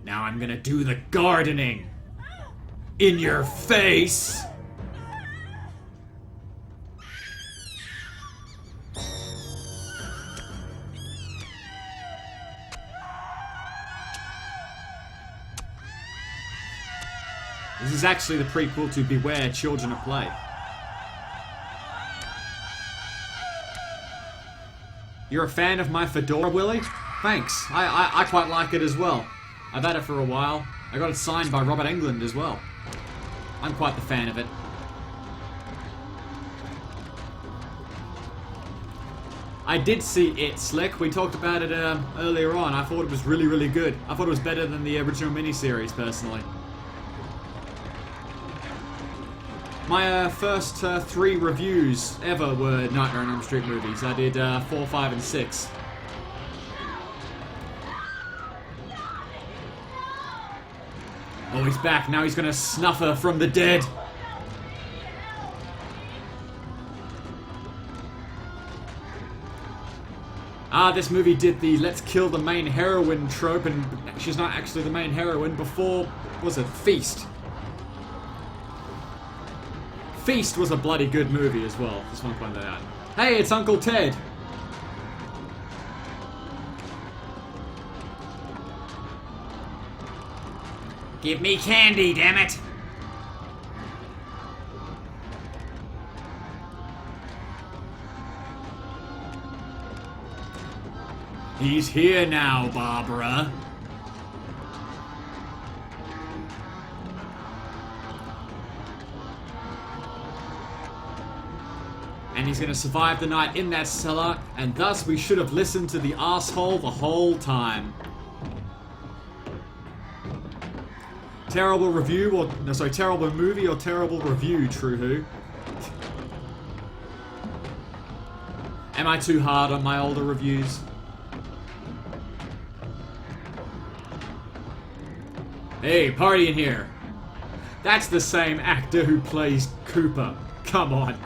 Now I'm gonna do the gardening. In your face! This is actually the prequel to Beware Children at Play. You're a fan of my Fedora, Willie? Thanks. I quite like it as well. I've had it for a while. I got it signed by Robert Englund as well. I'm quite the fan of it. I did see it, Slick. We talked about it earlier on. I thought it was really, really good. I thought it was better than the original miniseries, personally. My first 3 reviews ever were Nightmare on Elm Street movies. I did 4, 5, and 6. Oh, he's back. Now he's gonna snuff her from the dead. This movie did the let's kill the main heroine trope, and she's not actually the main heroine before, what was it, Feast. Feast was a bloody good movie as well. Just want to point that out. Hey, it's Uncle Ted. Give me candy, damn it! He's here now, Barbara. And he's gonna survive the night in that cellar, and thus we should have listened to the asshole the whole time. Terrible review, or no, sorry, terrible movie or terrible review, True Who. Am I too hard on my older reviews? Hey, party in here. That's the same actor who plays Cooper. Come on.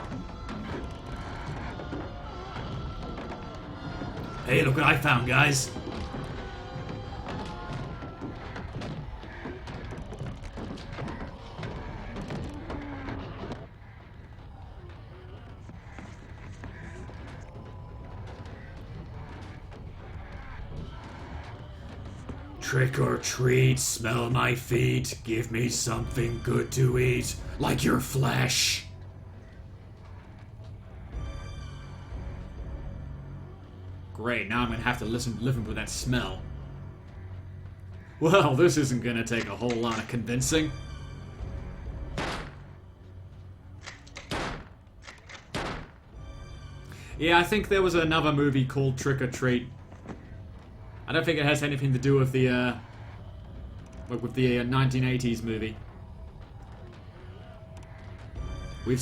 Hey, look what I found, guys. Trick or treat, smell my feet, give me something good to eat, like your flesh. Great, now I'm gonna have to live with that smell. Well, this isn't gonna take a whole lot of convincing. Yeah, I think there was another movie called Trick or Treat. I don't think it has anything to do with the 1980s movie. With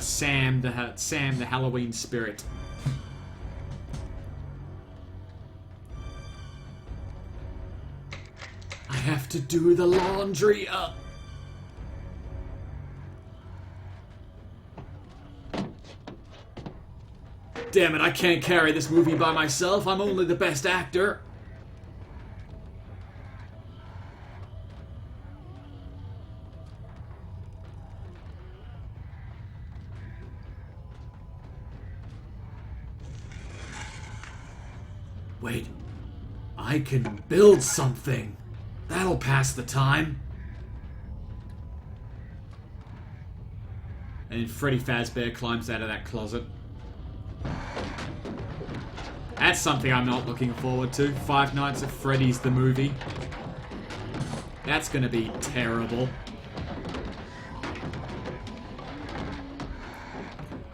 Sam the Halloween Spirit. I have to do the laundry up. Damn it, I can't carry this movie by myself. I'm only the best actor. Wait, I can build something. That'll pass the time. And then Freddy Fazbear climbs out of that closet. That's something I'm not looking forward to. Five Nights at Freddy's the movie. That's gonna be terrible.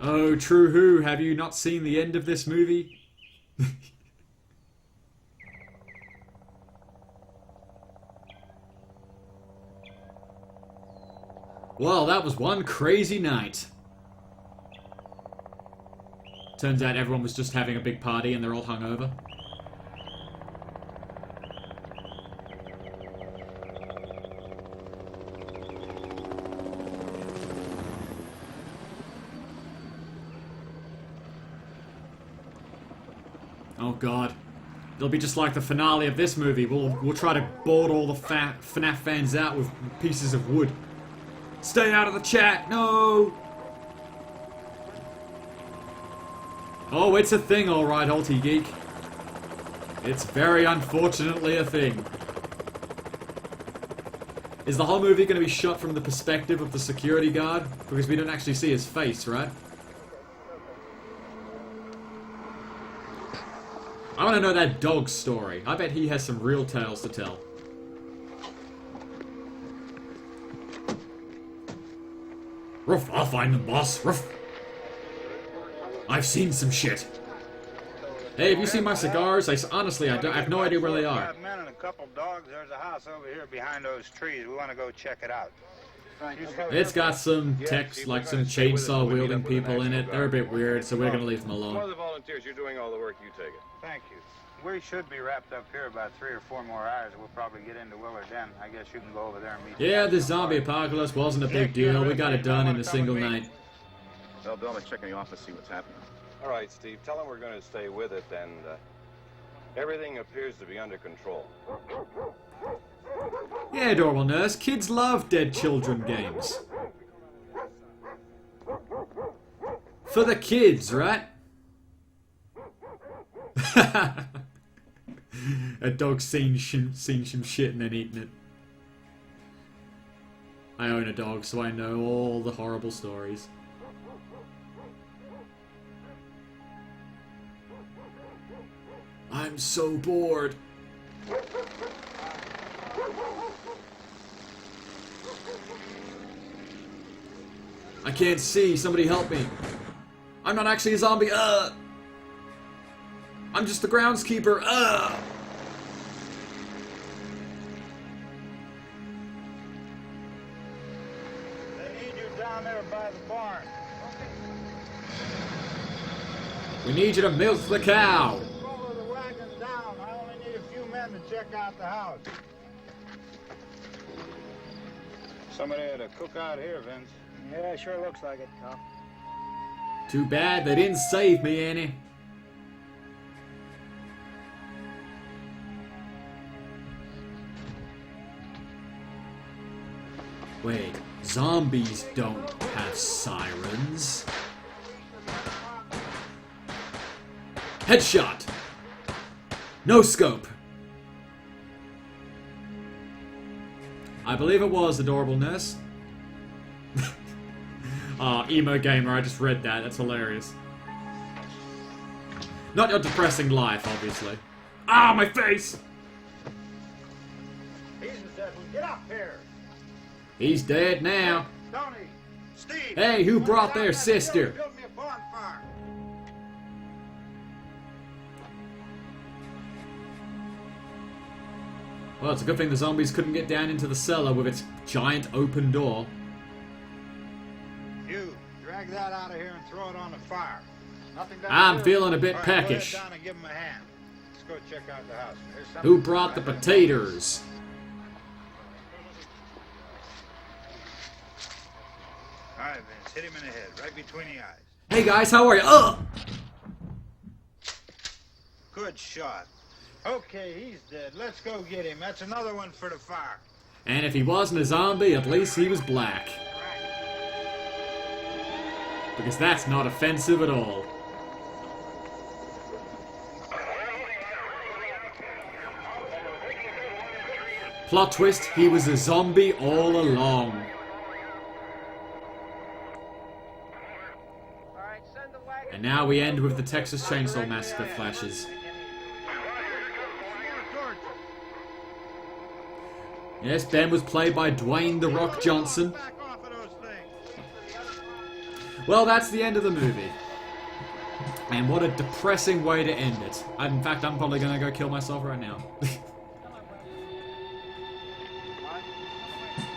Oh, True Who, have you not seen the end of this movie? Well, that was one crazy night. Turns out everyone was just having a big party and they're all hungover. Oh god. It'll be just like the finale of this movie. We'll try to board all the FNAF fans out with pieces of wood. Stay out of the chat! No! Oh, it's a thing, alright, Alti Geek. It's very unfortunately a thing. Is the whole movie going to be shot from the perspective of the security guard? Because we don't actually see his face, right? I want to know that dog's story. I bet he has some real tales to tell. Ruff, I'll find them, boss. Ruff. I've seen some shit. Hey, have you seen my cigars? Honestly, I have no idea where they are. Men and a couple dogs. There's a house over here behind those trees. We want to go check it out. It's got some text, like some chainsaw-wielding people in it. They're a bit weird, so we're gonna leave them alone. One of the volunteers, you're doing all the work, you take it. Thank you. We should be wrapped up here about 3 or 4 more hours. We'll probably get into Willard Den. I guess you can go over there and meet. Yeah, the zombie apocalypse wasn't a big deal. We got it done in a single night. Well, Bill, let's check in the office, see what's happening. All right, Steve. Tell him we're going to stay with it, and everything appears to be under control. Yeah, Adorable Nurse. Kids love dead children games. For the kids, right? A dog's seen some shit and then eaten it. I own a dog, so I know all the horrible stories. I'm so bored. I can't see. Somebody help me. I'm not actually a zombie. I'm just the groundskeeper. They need you down there by the barn. We need you to milk the cow. Roll the wagon down. I only need a few men to check out the house. Somebody had a cook out here, Vince. Yeah, sure looks like it, Tom. Too bad they didn't save me, Annie. Wait, zombies don't have sirens. Headshot! No scope! I believe it was Adorable Nurse. Emo gamer, I just read that. That's hilarious. Not your depressing life, obviously. Ah, my face! He's the devil. Get up here. He's dead now. Tony, Steve. Hey, who brought their sister? Build me a bonfire. Well, it's a good thing the zombies couldn't get down into the cellar with its giant open door. You, drag that out of here and throw it on the fire. Nothing down I'm there? feeling a bit All right, peckish. Go ahead down and give him a hand. Let's go check out the house. There's something Who brought the potatoes? All right, Vince, hit him in the head, right between the eyes. Hey guys, how are you? Ugh! Good shot. Okay, he's dead. Let's go get him. That's another one for the fire. And if he wasn't a zombie, at least he was black. Because that's not offensive at all. Plot twist, he was a zombie all along. And now we end with the Texas Chainsaw Massacre flashes. Yes, Ben was played by Dwayne "The Rock" Johnson. Well, that's the end of the movie. And what a depressing way to end it. In fact, I'm probably going to go kill myself right now.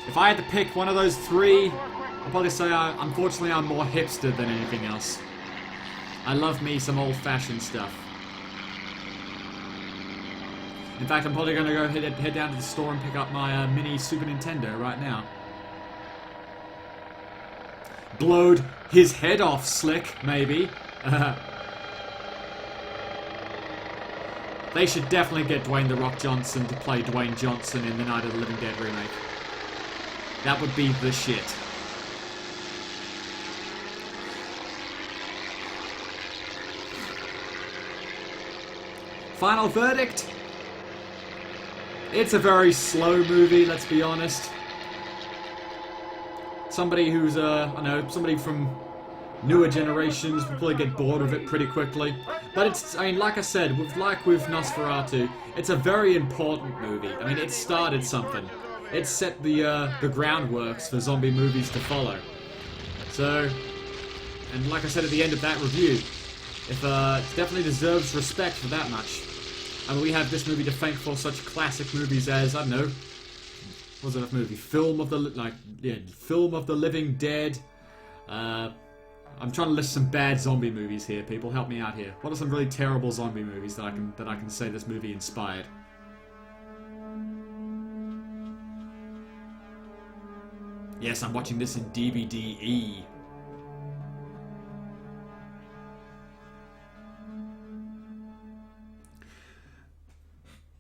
If I had to pick one of those three, I'd probably say, unfortunately, I'm more hipster than anything else. I love me some old-fashioned stuff. In fact, I'm probably going to go head down to the store and pick up my mini Super Nintendo right now. Blowed his head off, Slick, maybe. They should definitely get Dwayne "The Rock" Johnson to play Dwayne Johnson in the Night of the Living Dead remake. That would be the shit. Final verdict? It's a very slow movie, let's be honest. Somebody who's, I know, somebody from newer generations will probably get bored of it pretty quickly. But it's, I mean, like I said, like with Nosferatu, it's a very important movie. I mean, it started something. It set the groundworks for zombie movies to follow. So, and like I said at the end of that review, it definitely deserves respect for that much. I mean, we have this movie to thank for such classic movies as, I don't know, what was that movie? Film of the Living Dead. I'm trying to list some bad zombie movies here, people. Help me out here. What are some really terrible zombie movies that I can say this movie inspired? Yes, I'm watching this in DVD-E.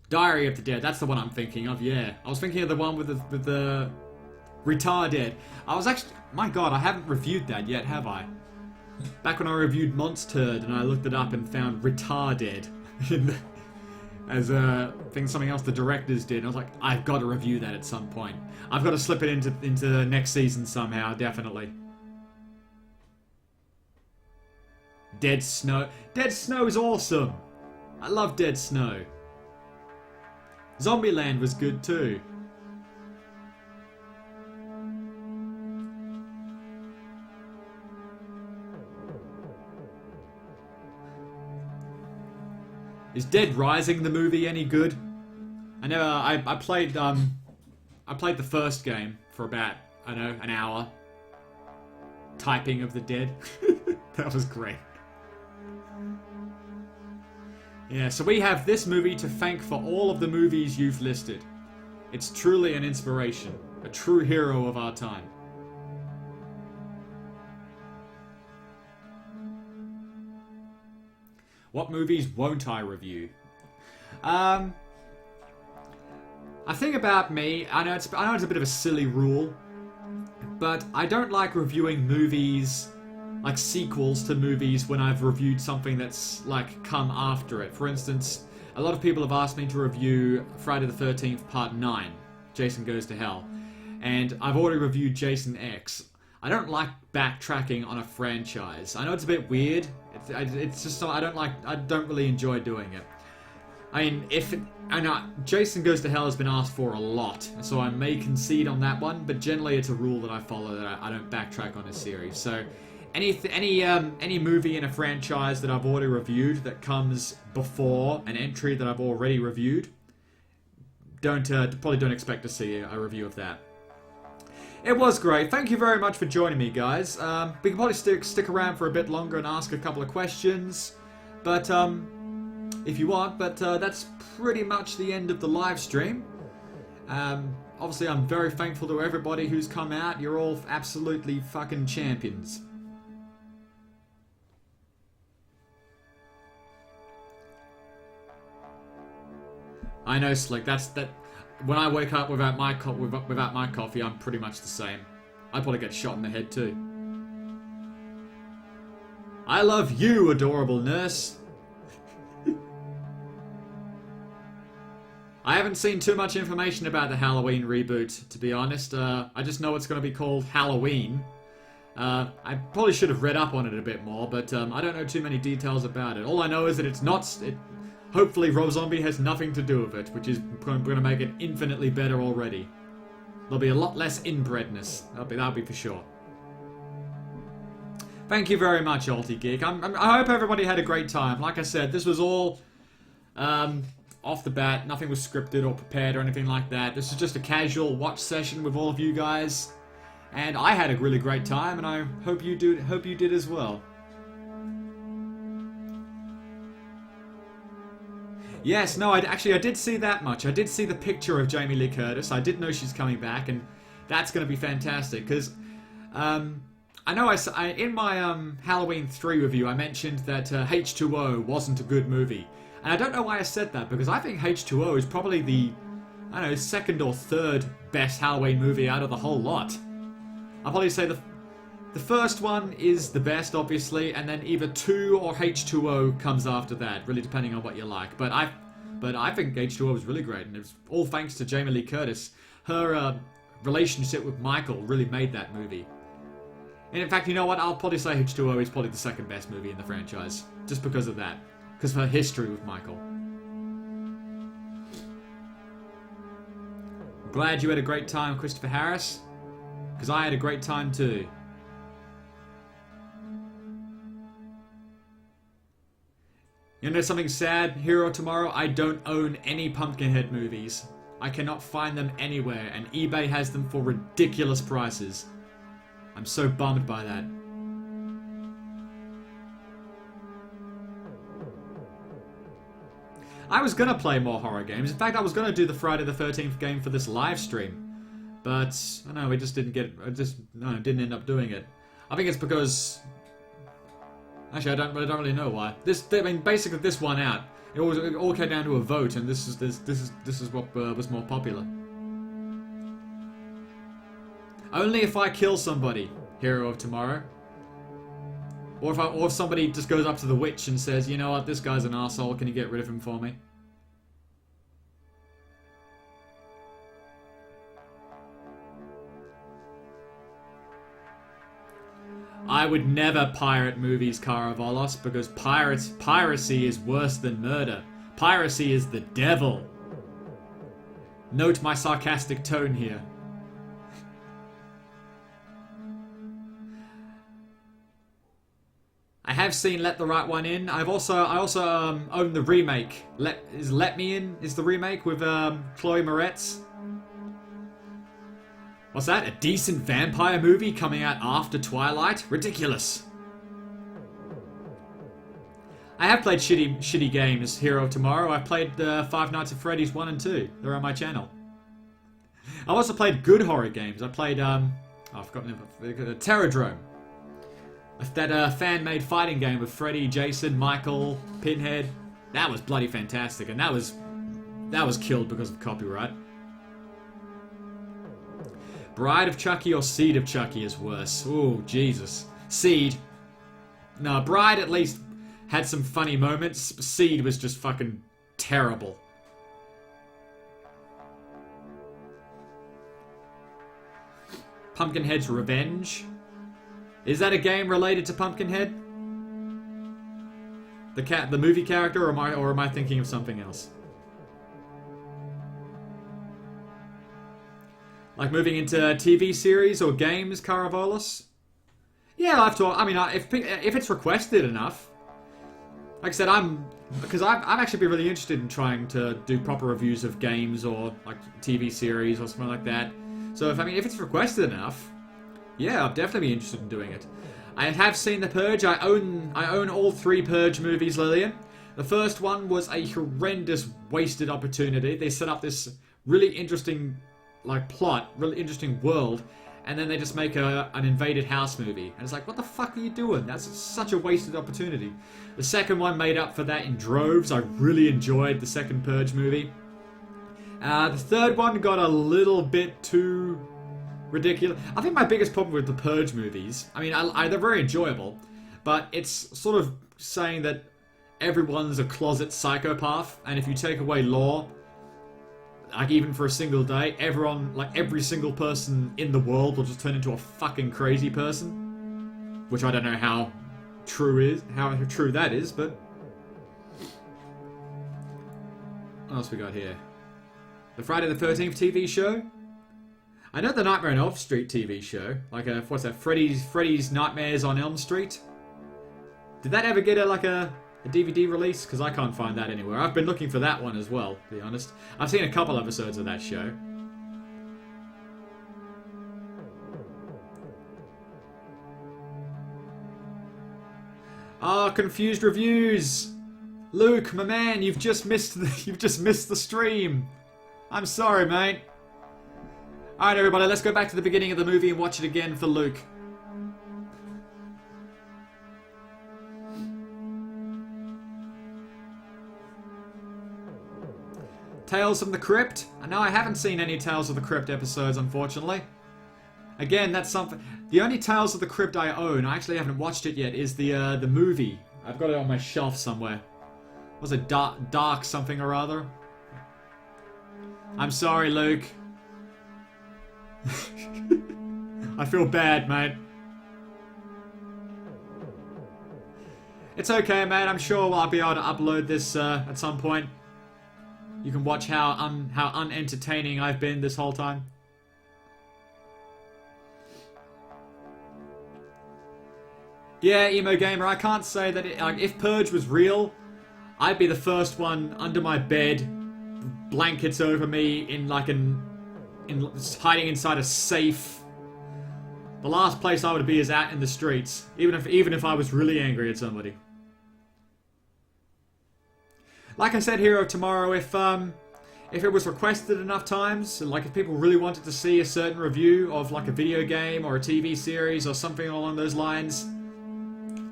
Diary of the Dead, that's the one I'm thinking of, yeah. I was thinking of the one with the Retarded. I was actually... My god, I haven't reviewed that yet, have I? Back when I reviewed Monsterturd and I looked it up and found Retarded as a thing, something else the directors did. I was like, I've got to review that at some point. I've got to slip it into next season somehow, definitely. Dead Snow. Dead Snow is awesome. I love Dead Snow. Zombieland was good too. Is Dead Rising the movie any good? I played the first game for about, I don't know, an hour. Typing of the Dead. That was great. Yeah, so we have this movie to thank for all of the movies you've listed. It's truly an inspiration, a true hero of our time. What movies won't I review? I think about me, I know it's a bit of a silly rule, but I don't like reviewing movies like sequels to movies when I've reviewed something that's like come after it. For instance, a lot of people have asked me to review Friday the 13th Part 9, Jason Goes to Hell, and I've already reviewed Jason X. I don't like backtracking on a franchise. I know it's a bit weird. It's just I don't really enjoy doing it. I mean, I know Jason Goes to Hell has been asked for a lot, so I may concede on that one, but generally it's a rule that I follow, that I don't backtrack on a series. So any movie in a franchise that I've already reviewed that comes before an entry that I've already reviewed, probably don't expect to see a review of that. It was great. Thank you very much for joining me, guys. We can probably stick around for a bit longer and ask a couple of questions, but if you want. But that's pretty much the end of the live stream. Obviously, I'm very thankful to everybody who's come out. You're all absolutely fucking champions. I know, Slick. When I wake up without my coffee, I'm pretty much the same. I'd probably get shot in the head too. I love you, adorable nurse. I haven't seen too much information about the Halloween reboot, to be honest. I just know it's going to be called Halloween. I probably should have read up on it a bit more, but I don't know too many details about it. All I know is that it's not... Hopefully Rob Zombie has nothing to do with it, which is going to make it infinitely better already. There'll be a lot less inbredness. That'll be for sure. Thank you very much, Alti Geek. I hope everybody had a great time. Like I said, this was all off the bat. Nothing was scripted or prepared or anything like that. This is just a casual watch session with all of you guys, and I had a really great time, and I hope you did as well. Yes, no, I did see that much. I did see the picture of Jamie Lee Curtis. I did know she's coming back, and that's going to be fantastic, because I know in my Halloween 3 review, I mentioned that H2O wasn't a good movie. And I don't know why I said that, because I think H2O is probably the, I don't know, second or third best Halloween movie out of the whole lot. I'll probably say the first one is the best, obviously, and then either 2 or H2O comes after that, really depending on what you like. But I think H2O was really great, and it was all thanks to Jamie Lee Curtis. Her relationship with Michael really made that movie. And in fact, you know what? I'll probably say H2O is probably the second best movie in the franchise, just because of that. Because of her history with Michael. Glad you had a great time, Christopher Harris. Because I had a great time too. You know something sad, Hero Tomorrow? I don't own any Pumpkinhead movies. I cannot find them anywhere, and eBay has them for ridiculous prices. I'm so bummed by that. I was gonna play more horror games. In fact, I was gonna do the Friday the 13th game for this live stream. But, I don't know, we just didn't didn't end up doing it. I think it's because... Actually, I don't really know why. Basically this one out. It all came down to a vote, and this is what was more popular. Only if I kill somebody, Hero of Tomorrow. Or if somebody just goes up to the witch and says, you know what, this guy's an arsehole, can you get rid of him for me? I would never pirate movies, Karavolos, because piracy is worse than murder. Piracy is the devil. Note my sarcastic tone here. I have seen Let the Right One In. I also own the remake. Let Me In is the remake with Chloe Moretz. What's that? A decent vampire movie coming out after Twilight? Ridiculous. I have played shitty games, Hero of Tomorrow. I played Five Nights at Freddy's 1 and 2. They're on my channel. I also played good horror games. I played, I've forgotten Terradrome. That fan-made fighting game with Freddy, Jason, Michael, Pinhead. That was bloody fantastic, and that was killed because of copyright. Bride of Chucky or Seed of Chucky is worse. Ooh, Jesus. Seed. No, Bride at least had some funny moments. Seed was just fucking terrible. Pumpkinhead's Revenge. Is that a game related to Pumpkinhead? The movie character, or am I thinking of something else? Like moving into TV series or games, Karavolos? Yeah, I'll have to. I mean, if it's requested enough. Like I said, because I've actually been really interested in trying to do proper reviews of games or like TV series or something like that. So if it's requested enough, yeah, I'll definitely be interested in doing it. I have seen The Purge. I own all 3 Purge movies, Lillian. The first one was a horrendous wasted opportunity. They set up this really interesting plot, really interesting world, and then they just make an invaded house movie. And it's like, what the fuck are you doing? That's such a wasted opportunity. The second one made up for that in droves. I really enjoyed the second Purge movie. The third one got a little bit too ridiculous. I think my biggest problem with the Purge movies, I mean, they're very enjoyable, but it's sort of saying that everyone's a closet psychopath, and if you take away law, like even for a single day, every single person in the world will just turn into a fucking crazy person. Which I don't know how true that is, but... What else we got here? The Friday the 13th TV show? I know the Nightmare on Elm Street TV show. Like what's that? Freddy's Nightmares on Elm Street? Did that ever get a DVD release? Because I can't find that anywhere. I've been looking for that one as well, to be honest. I've seen a couple episodes of that show. Ah, confused reviews. Luke, my man, you've just missed the stream. I'm sorry, mate. Alright, everybody, let's go back to the beginning of the movie and watch it again for Luke. Tales from the Crypt? No, I haven't seen any Tales of the Crypt episodes, unfortunately. Again, that's something... The only Tales of the Crypt I own, I actually haven't watched it yet, is the movie. I've got it on my shelf somewhere. Was it Dark something or other? I'm sorry, Luke. I feel bad, mate. It's okay, mate. I'm sure I'll be able to upload this at some point. You can watch how unentertaining I've been this whole time. Yeah, Emo Gamer, I can't say that like, if Purge was real, I'd be the first one under my bed, blankets over me, in hiding inside a safe. The last place I would be is out in the streets, even if I was really angry at somebody. Like I said, Hero, tomorrow, if it was requested enough times, like if people really wanted to see a certain review of like a video game or a TV series or something along those lines,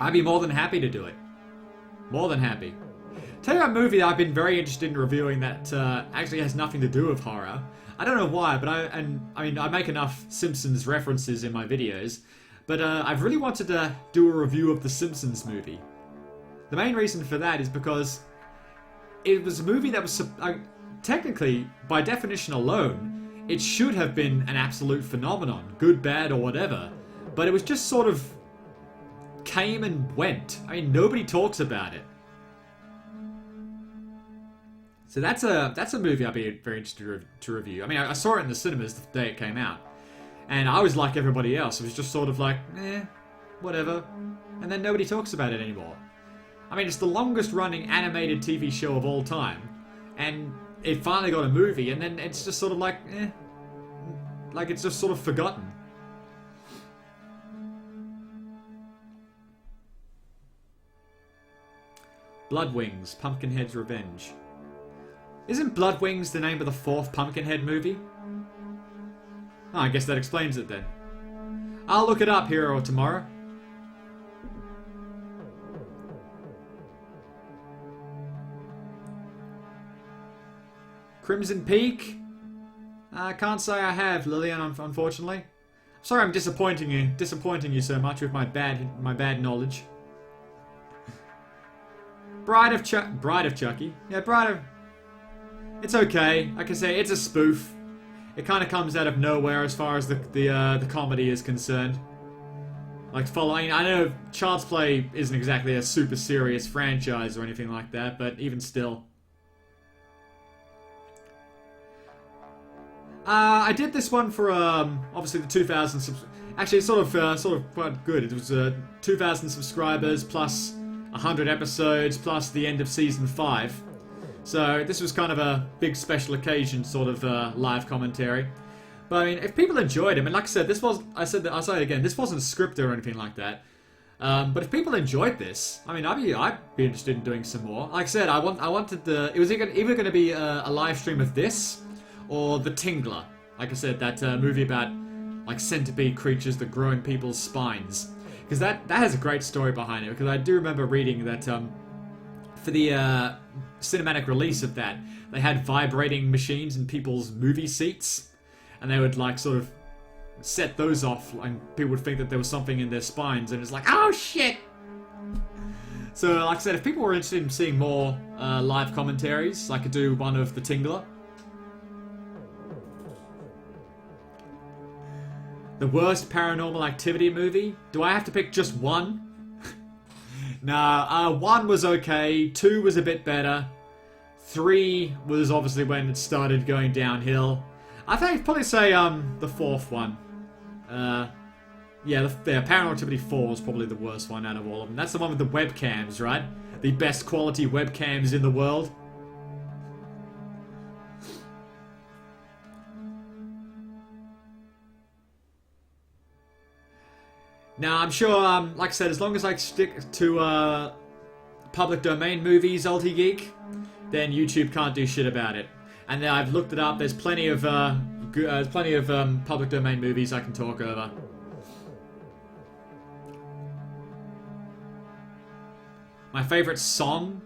I'd be more than happy to do it. More than happy. Tell you a movie that I've been very interested in reviewing that actually has nothing to do with horror. I don't know why, but I make enough Simpsons references in my videos, but I've really wanted to do a review of the Simpsons movie. The main reason for that is because it was a movie that was technically, by definition alone, it should have been an absolute phenomenon, good, bad, or whatever, but it was just sort of came and went. I mean, nobody talks about it. So that's a movie I'd be very interested to review. I mean, I saw it in the cinemas the day it came out, and I was like everybody else. It was just sort of like, whatever, and then nobody talks about it anymore. I mean, it's the longest running animated TV show of all time, and it finally got a movie, and then it's just sort of like, like it's just sort of forgotten. Blood Wings, Pumpkinhead's Revenge. Isn't Blood Wings the name of the 4th Pumpkinhead movie? Oh, I guess that explains it then. I'll look it up, Hero, tomorrow. Crimson Peak? I can't say I have, Lillian, unfortunately. Sorry I'm disappointing you so much with my bad knowledge. Bride of Chucky. Yeah, Bride of... It's okay. Like I say, it's a spoof. It kind of comes out of nowhere as far as the comedy is concerned. Like following... I know Child's Play isn't exactly a super serious franchise or anything like that, but even still. I did this one for obviously the 2,000 actually it's sort of quite good. It was 2,000 subscribers plus 100 episodes plus the end of season 5. So this was kind of a big special occasion sort of live commentary. But I mean, if people enjoyed it, I mean, like I said, I'll say it again, this wasn't scripted or anything like that. But if people enjoyed this, I mean, I'd be interested in doing some more. Like I said, I wanted it was either going to be a live stream of this or The Tingler. Like I said, that movie about like centipede creatures that grow in people's spines. Because that has a great story behind it. Because I do remember reading that for the cinematic release of that, they had vibrating machines in people's movie seats, and they would like sort of set those off, and people would think that there was something in their spines, and it's like, oh shit! So, like I said, if people were interested in seeing more live commentaries, I could do one of The Tingler. The worst Paranormal Activity movie? Do I have to pick just one? Nah, 1 was okay, 2 was a bit better, 3 was obviously when it started going downhill. I think I'd probably say the 4th one. Yeah, Paranormal Activity 4 is probably the worst one out of all of them. That's the one with the webcams, right? The best quality webcams in the world. Now, I'm sure, like I said, as long as I stick to public domain movies, Ulti Geek, then YouTube can't do shit about it. And then I've looked it up. There's plenty of public domain movies I can talk over. My favorite song?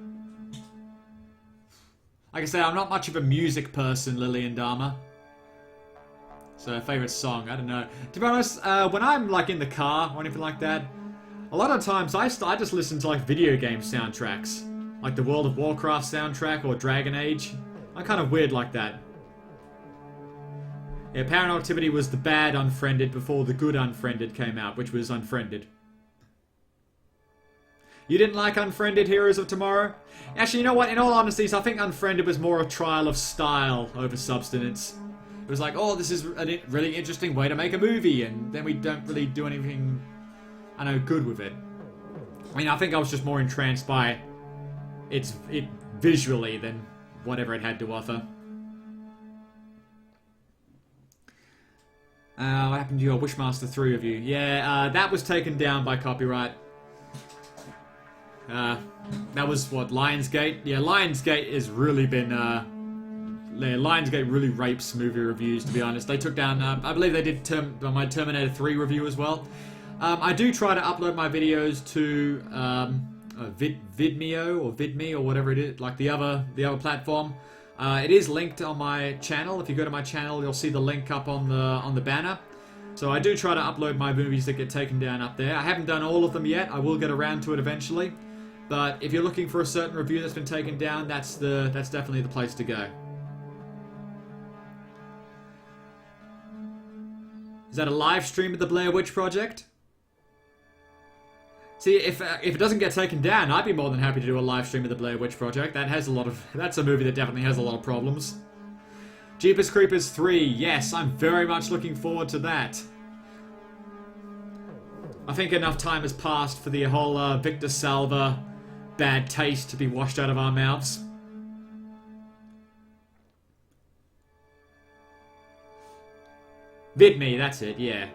Like I said, I'm not much of a music person, Lillian Dharma. So, favourite song, I don't know. To be honest, when I'm like in the car or anything like that, a lot of times I just listen to like video game soundtracks. Like the World of Warcraft soundtrack or Dragon Age. I'm kind of weird like that. Yeah, Paranormal Activity was the bad Unfriended before the good Unfriended came out, which was Unfriended. You didn't like Unfriended, Heroes of Tomorrow? Actually, you know what? In all honesty, I think Unfriended was more a trial of style over substance. It was like, oh, this is a really interesting way to make a movie, and then we don't really do anything, I know, good with it. I mean, I think I was just more entranced by it visually than whatever it had to offer. What happened to your Wishmaster 3 review? Yeah, that was taken down by copyright. That was what, Lionsgate? Yeah, Lionsgate has really been, Lionsgate really rapes movie reviews, to be honest. They took down, I believe they did my Terminator 3 review as well. I do try to upload my videos to Vidmeo or Vidme or whatever it is, like the other platform. It is linked on my channel. If you go to my channel, you'll see the link up on the banner. So I do try to upload my movies that get taken down up there. I haven't done all of them yet. I will get around to it eventually. But if you're looking for a certain review that's been taken down, that's definitely the place to go. Is that a live stream of the Blair Witch Project? See, if it doesn't get taken down, I'd be more than happy to do a live stream of the Blair Witch Project. That's a movie that definitely has a lot of problems. Jeepers Creepers 3, yes, I'm very much looking forward to that. I think enough time has passed for the whole Victor Salva bad taste to be washed out of our mouths. VidMe, that's it, yeah.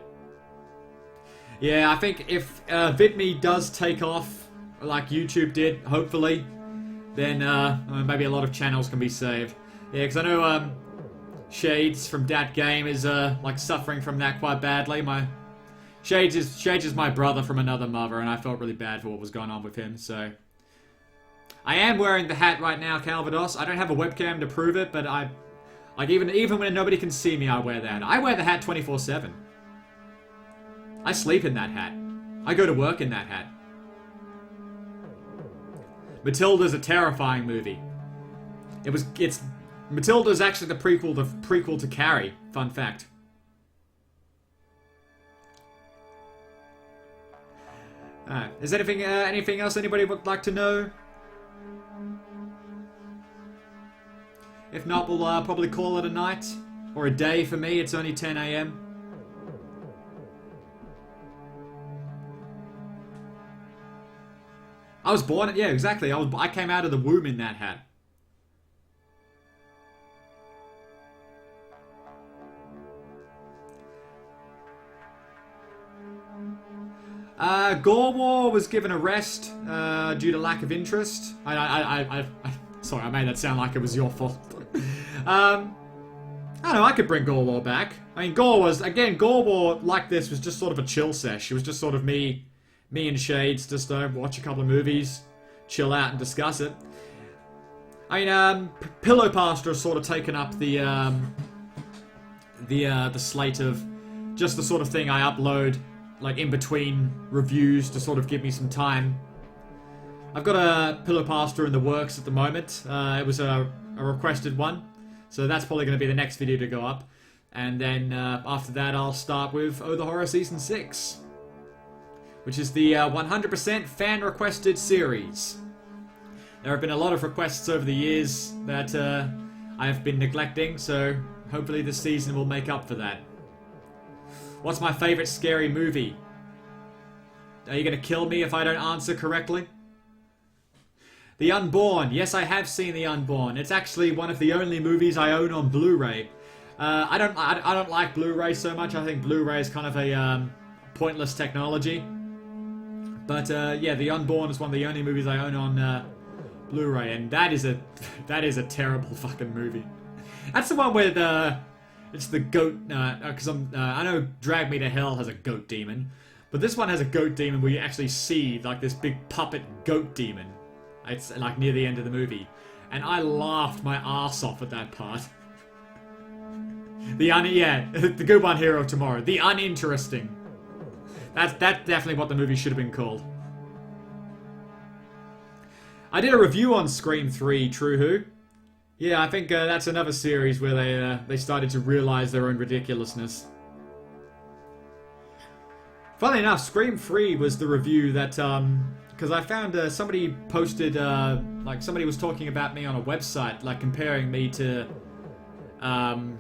Yeah, I think if VidMe does take off, like YouTube did, hopefully, then maybe a lot of channels can be saved. Yeah, because I know Shades from Dat Game is like suffering from that quite badly. Shades is my brother from another mother, and I felt really bad for what was going on with him. So I am wearing the hat right now, Calvados. I don't have a webcam to prove it, but even when nobody can see me, I wear that. I wear the hat 24/7. I sleep in that hat. I go to work in that hat. Matilda's a terrifying movie. Matilda's actually the prequel to Carrie. Fun fact. Is anything else anybody would like to know? If not, we'll probably call it a night or a day for me. It's only 10 a.m. I was born, yeah, exactly. I came out of the womb in that hat. Gore War was given a rest due to lack of interest. Sorry, I made that sound like it was your fault. I don't know, I could bring Gore War back. I mean, Gore War like this was just sort of a chill sesh. It was just sort of me and Shades just watch a couple of movies, chill out and discuss it. I mean, Pillow Pastor has sort of taken up the slate of just the sort of thing I upload like in between reviews to sort of give me some time. I've got a Pillow Pastor in the works at the moment. It was a requested one, so that's probably going to be the next video to go up. And then after that, I'll start with Oh the Horror Season 6. Which is the 100% fan-requested series. There have been a lot of requests over the years that I have been neglecting, so hopefully this season will make up for that. What's my favourite scary movie? Are you going to kill me if I don't answer correctly? The Unborn. Yes, I have seen The Unborn. It's actually one of the only movies I own on Blu-ray. I don't like Blu-ray so much. I think Blu-ray is kind of a pointless technology. But yeah, The Unborn is one of the only movies I own on Blu-ray, and that is a terrible fucking movie. That's the one where it's the goat. Because I know Drag Me to Hell has a goat demon, but this one has a goat demon where you actually see like this big puppet goat demon. It's like near the end of the movie, And I laughed my ass off at that part. The good one, Hero of Tomorrow. The uninteresting. That's definitely what the movie should have been called. I did a review on Scream 3, True Who. Yeah, I think that's another series where they started to realize their own ridiculousness. Funnily enough, Scream 3 was the review that, because I found somebody posted, like somebody was talking about me on a website, like comparing me to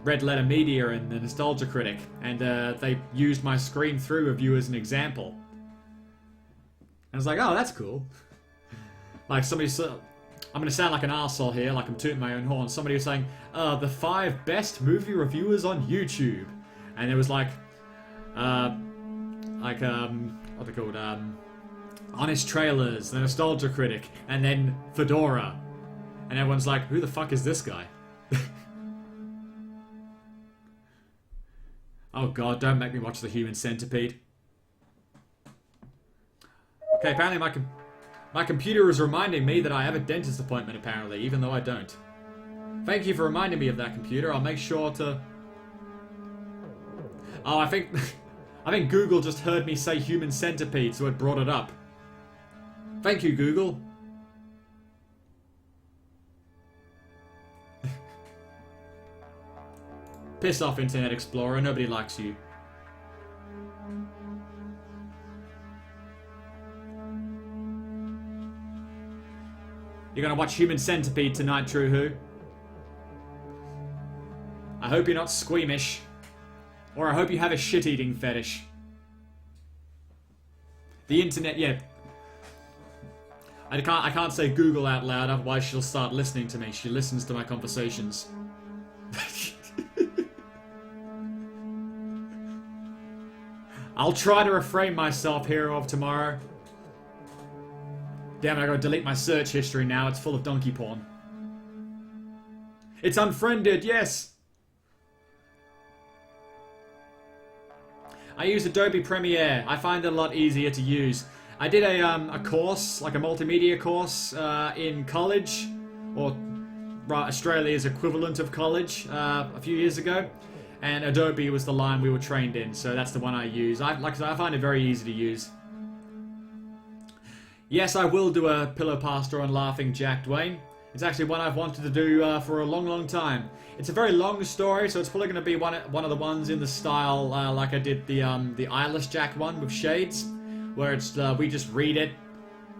Red Letter Media and the Nostalgia Critic, and they used my Scream 3 review as an example. And I was like, oh, that's cool. Like somebody said, I'm going to sound like an arsehole here, like I'm tooting my own horn. Somebody was saying, the 5 best movie reviewers on YouTube. And it was like, what are they called? Honest Trailers, the Nostalgia Critic, and then Fedora. And everyone's like, who the fuck is this guy? Oh god, don't make me watch The Human Centipede. Okay, apparently my computer is reminding me that I have a dentist appointment, apparently, even though I don't. Thank you for reminding me of that, computer. I'll make sure to... Oh, I think Google just heard me say Human Centipede, so it brought it up. Thank you, Google. Piss off, Internet Explorer. Nobody likes you. You're gonna watch Human Centipede tonight, True Who. I hope you're not squeamish. Or I hope you have a shit-eating fetish. The internet, yeah. I can't say Google out loud, otherwise she'll start listening to me. She listens to my conversations. I'll try to refrain myself, Hero of Tomorrow. Damn it, I gotta delete my search history now. It's full of donkey porn. It's unfriended, yes! I use Adobe Premiere. I find it a lot easier to use. I did a course, like a multimedia course, in college, or Australia's equivalent of college, a few years ago. And Adobe was the line we were trained in, so that's the one I use. I find it very easy to use. Yes, I will do a pillow pastor on Laughing Jack Dwayne. It's actually one I've wanted to do for a long, long time. It's a very long story, so it's probably going to be one of the ones in the style like I did the Eyeless Jack one with shades, where it's we just read it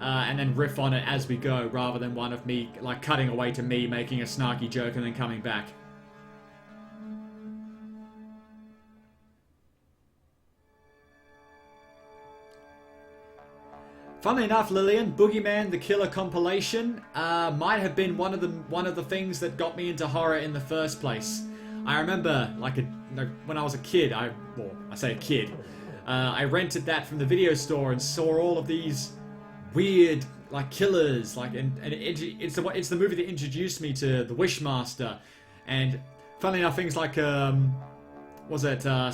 and then riff on it as we go, rather than one of me like cutting away to me making a snarky joke and then coming back. Funnily enough, Lillian, Boogeyman the Killer compilation might have been one of the things that got me into horror in the first place. I remember, when I was a kid, I rented that from the video store and saw all of these weird killers, and it's the movie that introduced me to the Wishmaster, and funnily enough, things like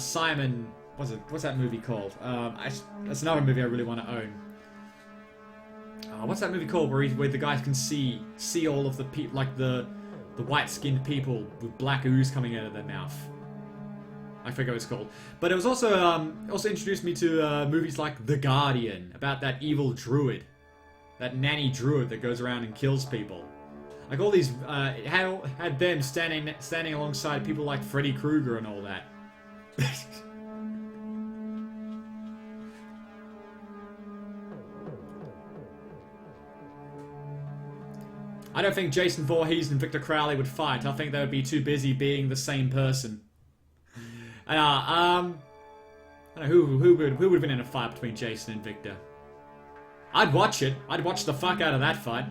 Simon? What's that movie called? That's another movie I really want to own. What's that movie called where the guys can see all of the people, like the white-skinned people with black ooze coming out of their mouth? I forget what it's called. But it was also introduced me to movies like The Guardian, about that evil druid, that nanny druid that goes around and kills people. Like all these, it had them standing alongside people like Freddy Krueger and all that. I don't think Jason Voorhees and Victor Crowley would fight. I think they would be too busy being the same person. I don't know, who would have been in a fight between Jason and Victor? I'd watch it. I'd watch the fuck out of that fight.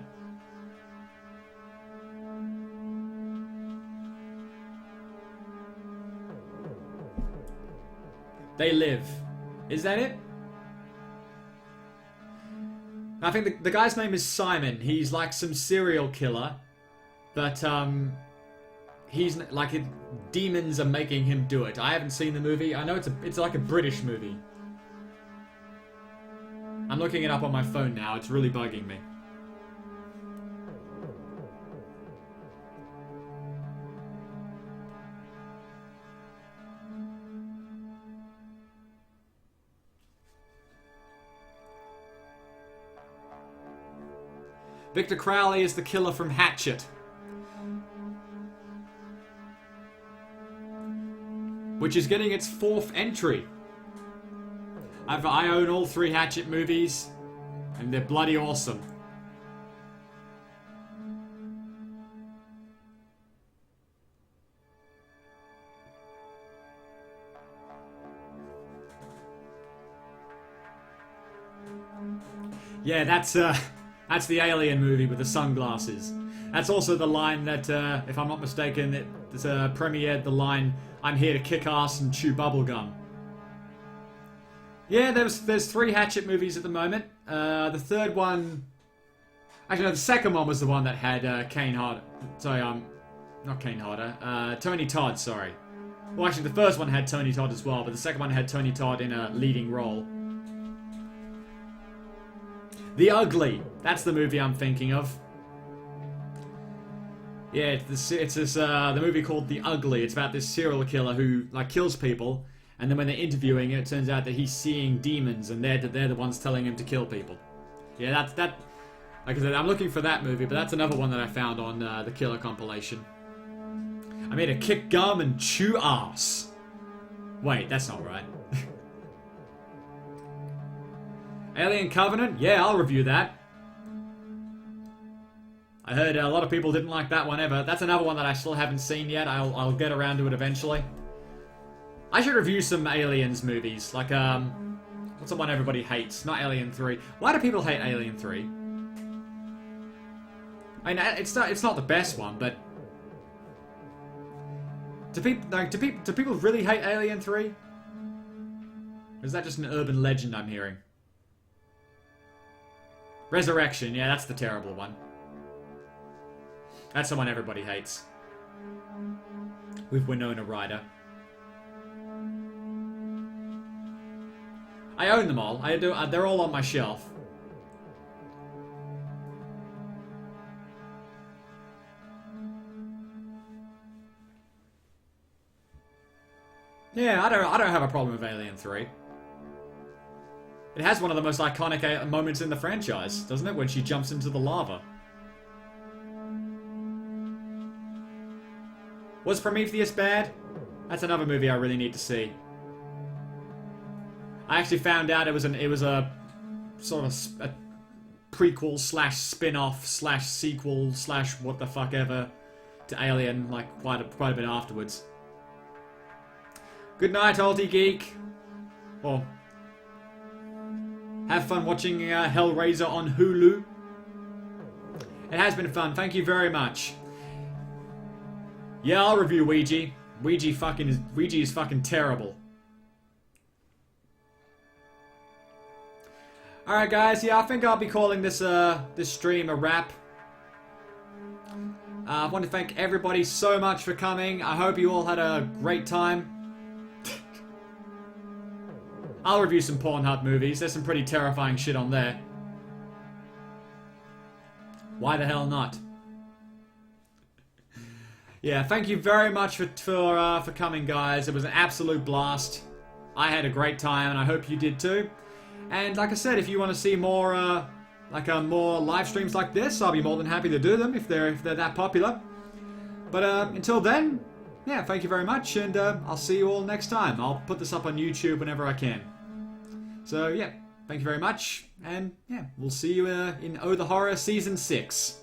They Live. Is that it? I think the guy's name is Simon. He's like some serial killer, but he's like demons are making him do it. I haven't seen the movie. I know it's like a British movie. I'm looking it up on my phone now. It's really bugging me. Victor Crowley is the killer from Hatchet. Which is getting its 4th entry. I own all 3 Hatchet movies, and they're bloody awesome. Yeah, that's the Alien movie with the sunglasses. That's also the line that, if I'm not mistaken, it premiered the line, "I'm here to kick ass and chew bubblegum." Yeah, there's 3 Hatchet movies at the moment. The third one... Actually, no, the second one was the one that had Kane Hodder. Sorry, not Kane Hodder. Tony Todd, sorry. Well, actually, the first one had Tony Todd as well, but the second one had Tony Todd in a leading role. The Ugly. That's the movie I'm thinking of. Yeah, it's the movie called The Ugly. It's about this serial killer who like kills people, and then when they're interviewing him, it turns out that he's seeing demons, and they're the ones telling him to kill people. Yeah, that's that. Like I said, I'm looking for that movie, but that's another one that I found on the Killer compilation. I'm here to kick gum and chew ass. Wait, that's not right. Alien Covenant? Yeah, I'll review that. I heard a lot of people didn't like that one ever. That's another one that I still haven't seen yet. I'll get around to it eventually. I should review some Aliens movies. Like, what's the one everybody hates? Not Alien 3. Why do people hate Alien 3? I mean, it's not the best one, but... Do people really hate Alien 3? Or is that just an urban legend I'm hearing? Resurrection, yeah, that's the terrible one. That's the one everybody hates. With Winona Ryder. I own them all. I do. They're all on my shelf. Yeah, I don't have a problem with Alien 3. It has one of the most iconic moments in the franchise, doesn't it? When she jumps into the lava. Was Prometheus bad? That's another movie I really need to see. I actually found out it was a sort of a prequel slash spin-off slash sequel slash what the fuck ever to Alien, like quite a bit afterwards. Good night, Alti Geek. Well, have fun watching Hellraiser on Hulu. It has been fun. Thank you very much. Yeah, I'll review Ouija. Ouija is fucking terrible. Alright guys, yeah, I think I'll be calling this this stream a wrap. I want to thank everybody so much for coming. I hope you all had a great time. I'll review some Pornhub movies. There's some pretty terrifying shit on there. Why the hell not? Yeah, thank you very much for coming, guys. It was an absolute blast. I had a great time, and I hope you did too. And like I said, if you want to see more more live streams like this, I'll be more than happy to do them if they're that popular. But until then, yeah, thank you very much, and I'll see you all next time. I'll put this up on YouTube whenever I can. So yeah, thank you very much, and yeah, we'll see you in Oh the Horror Season 6.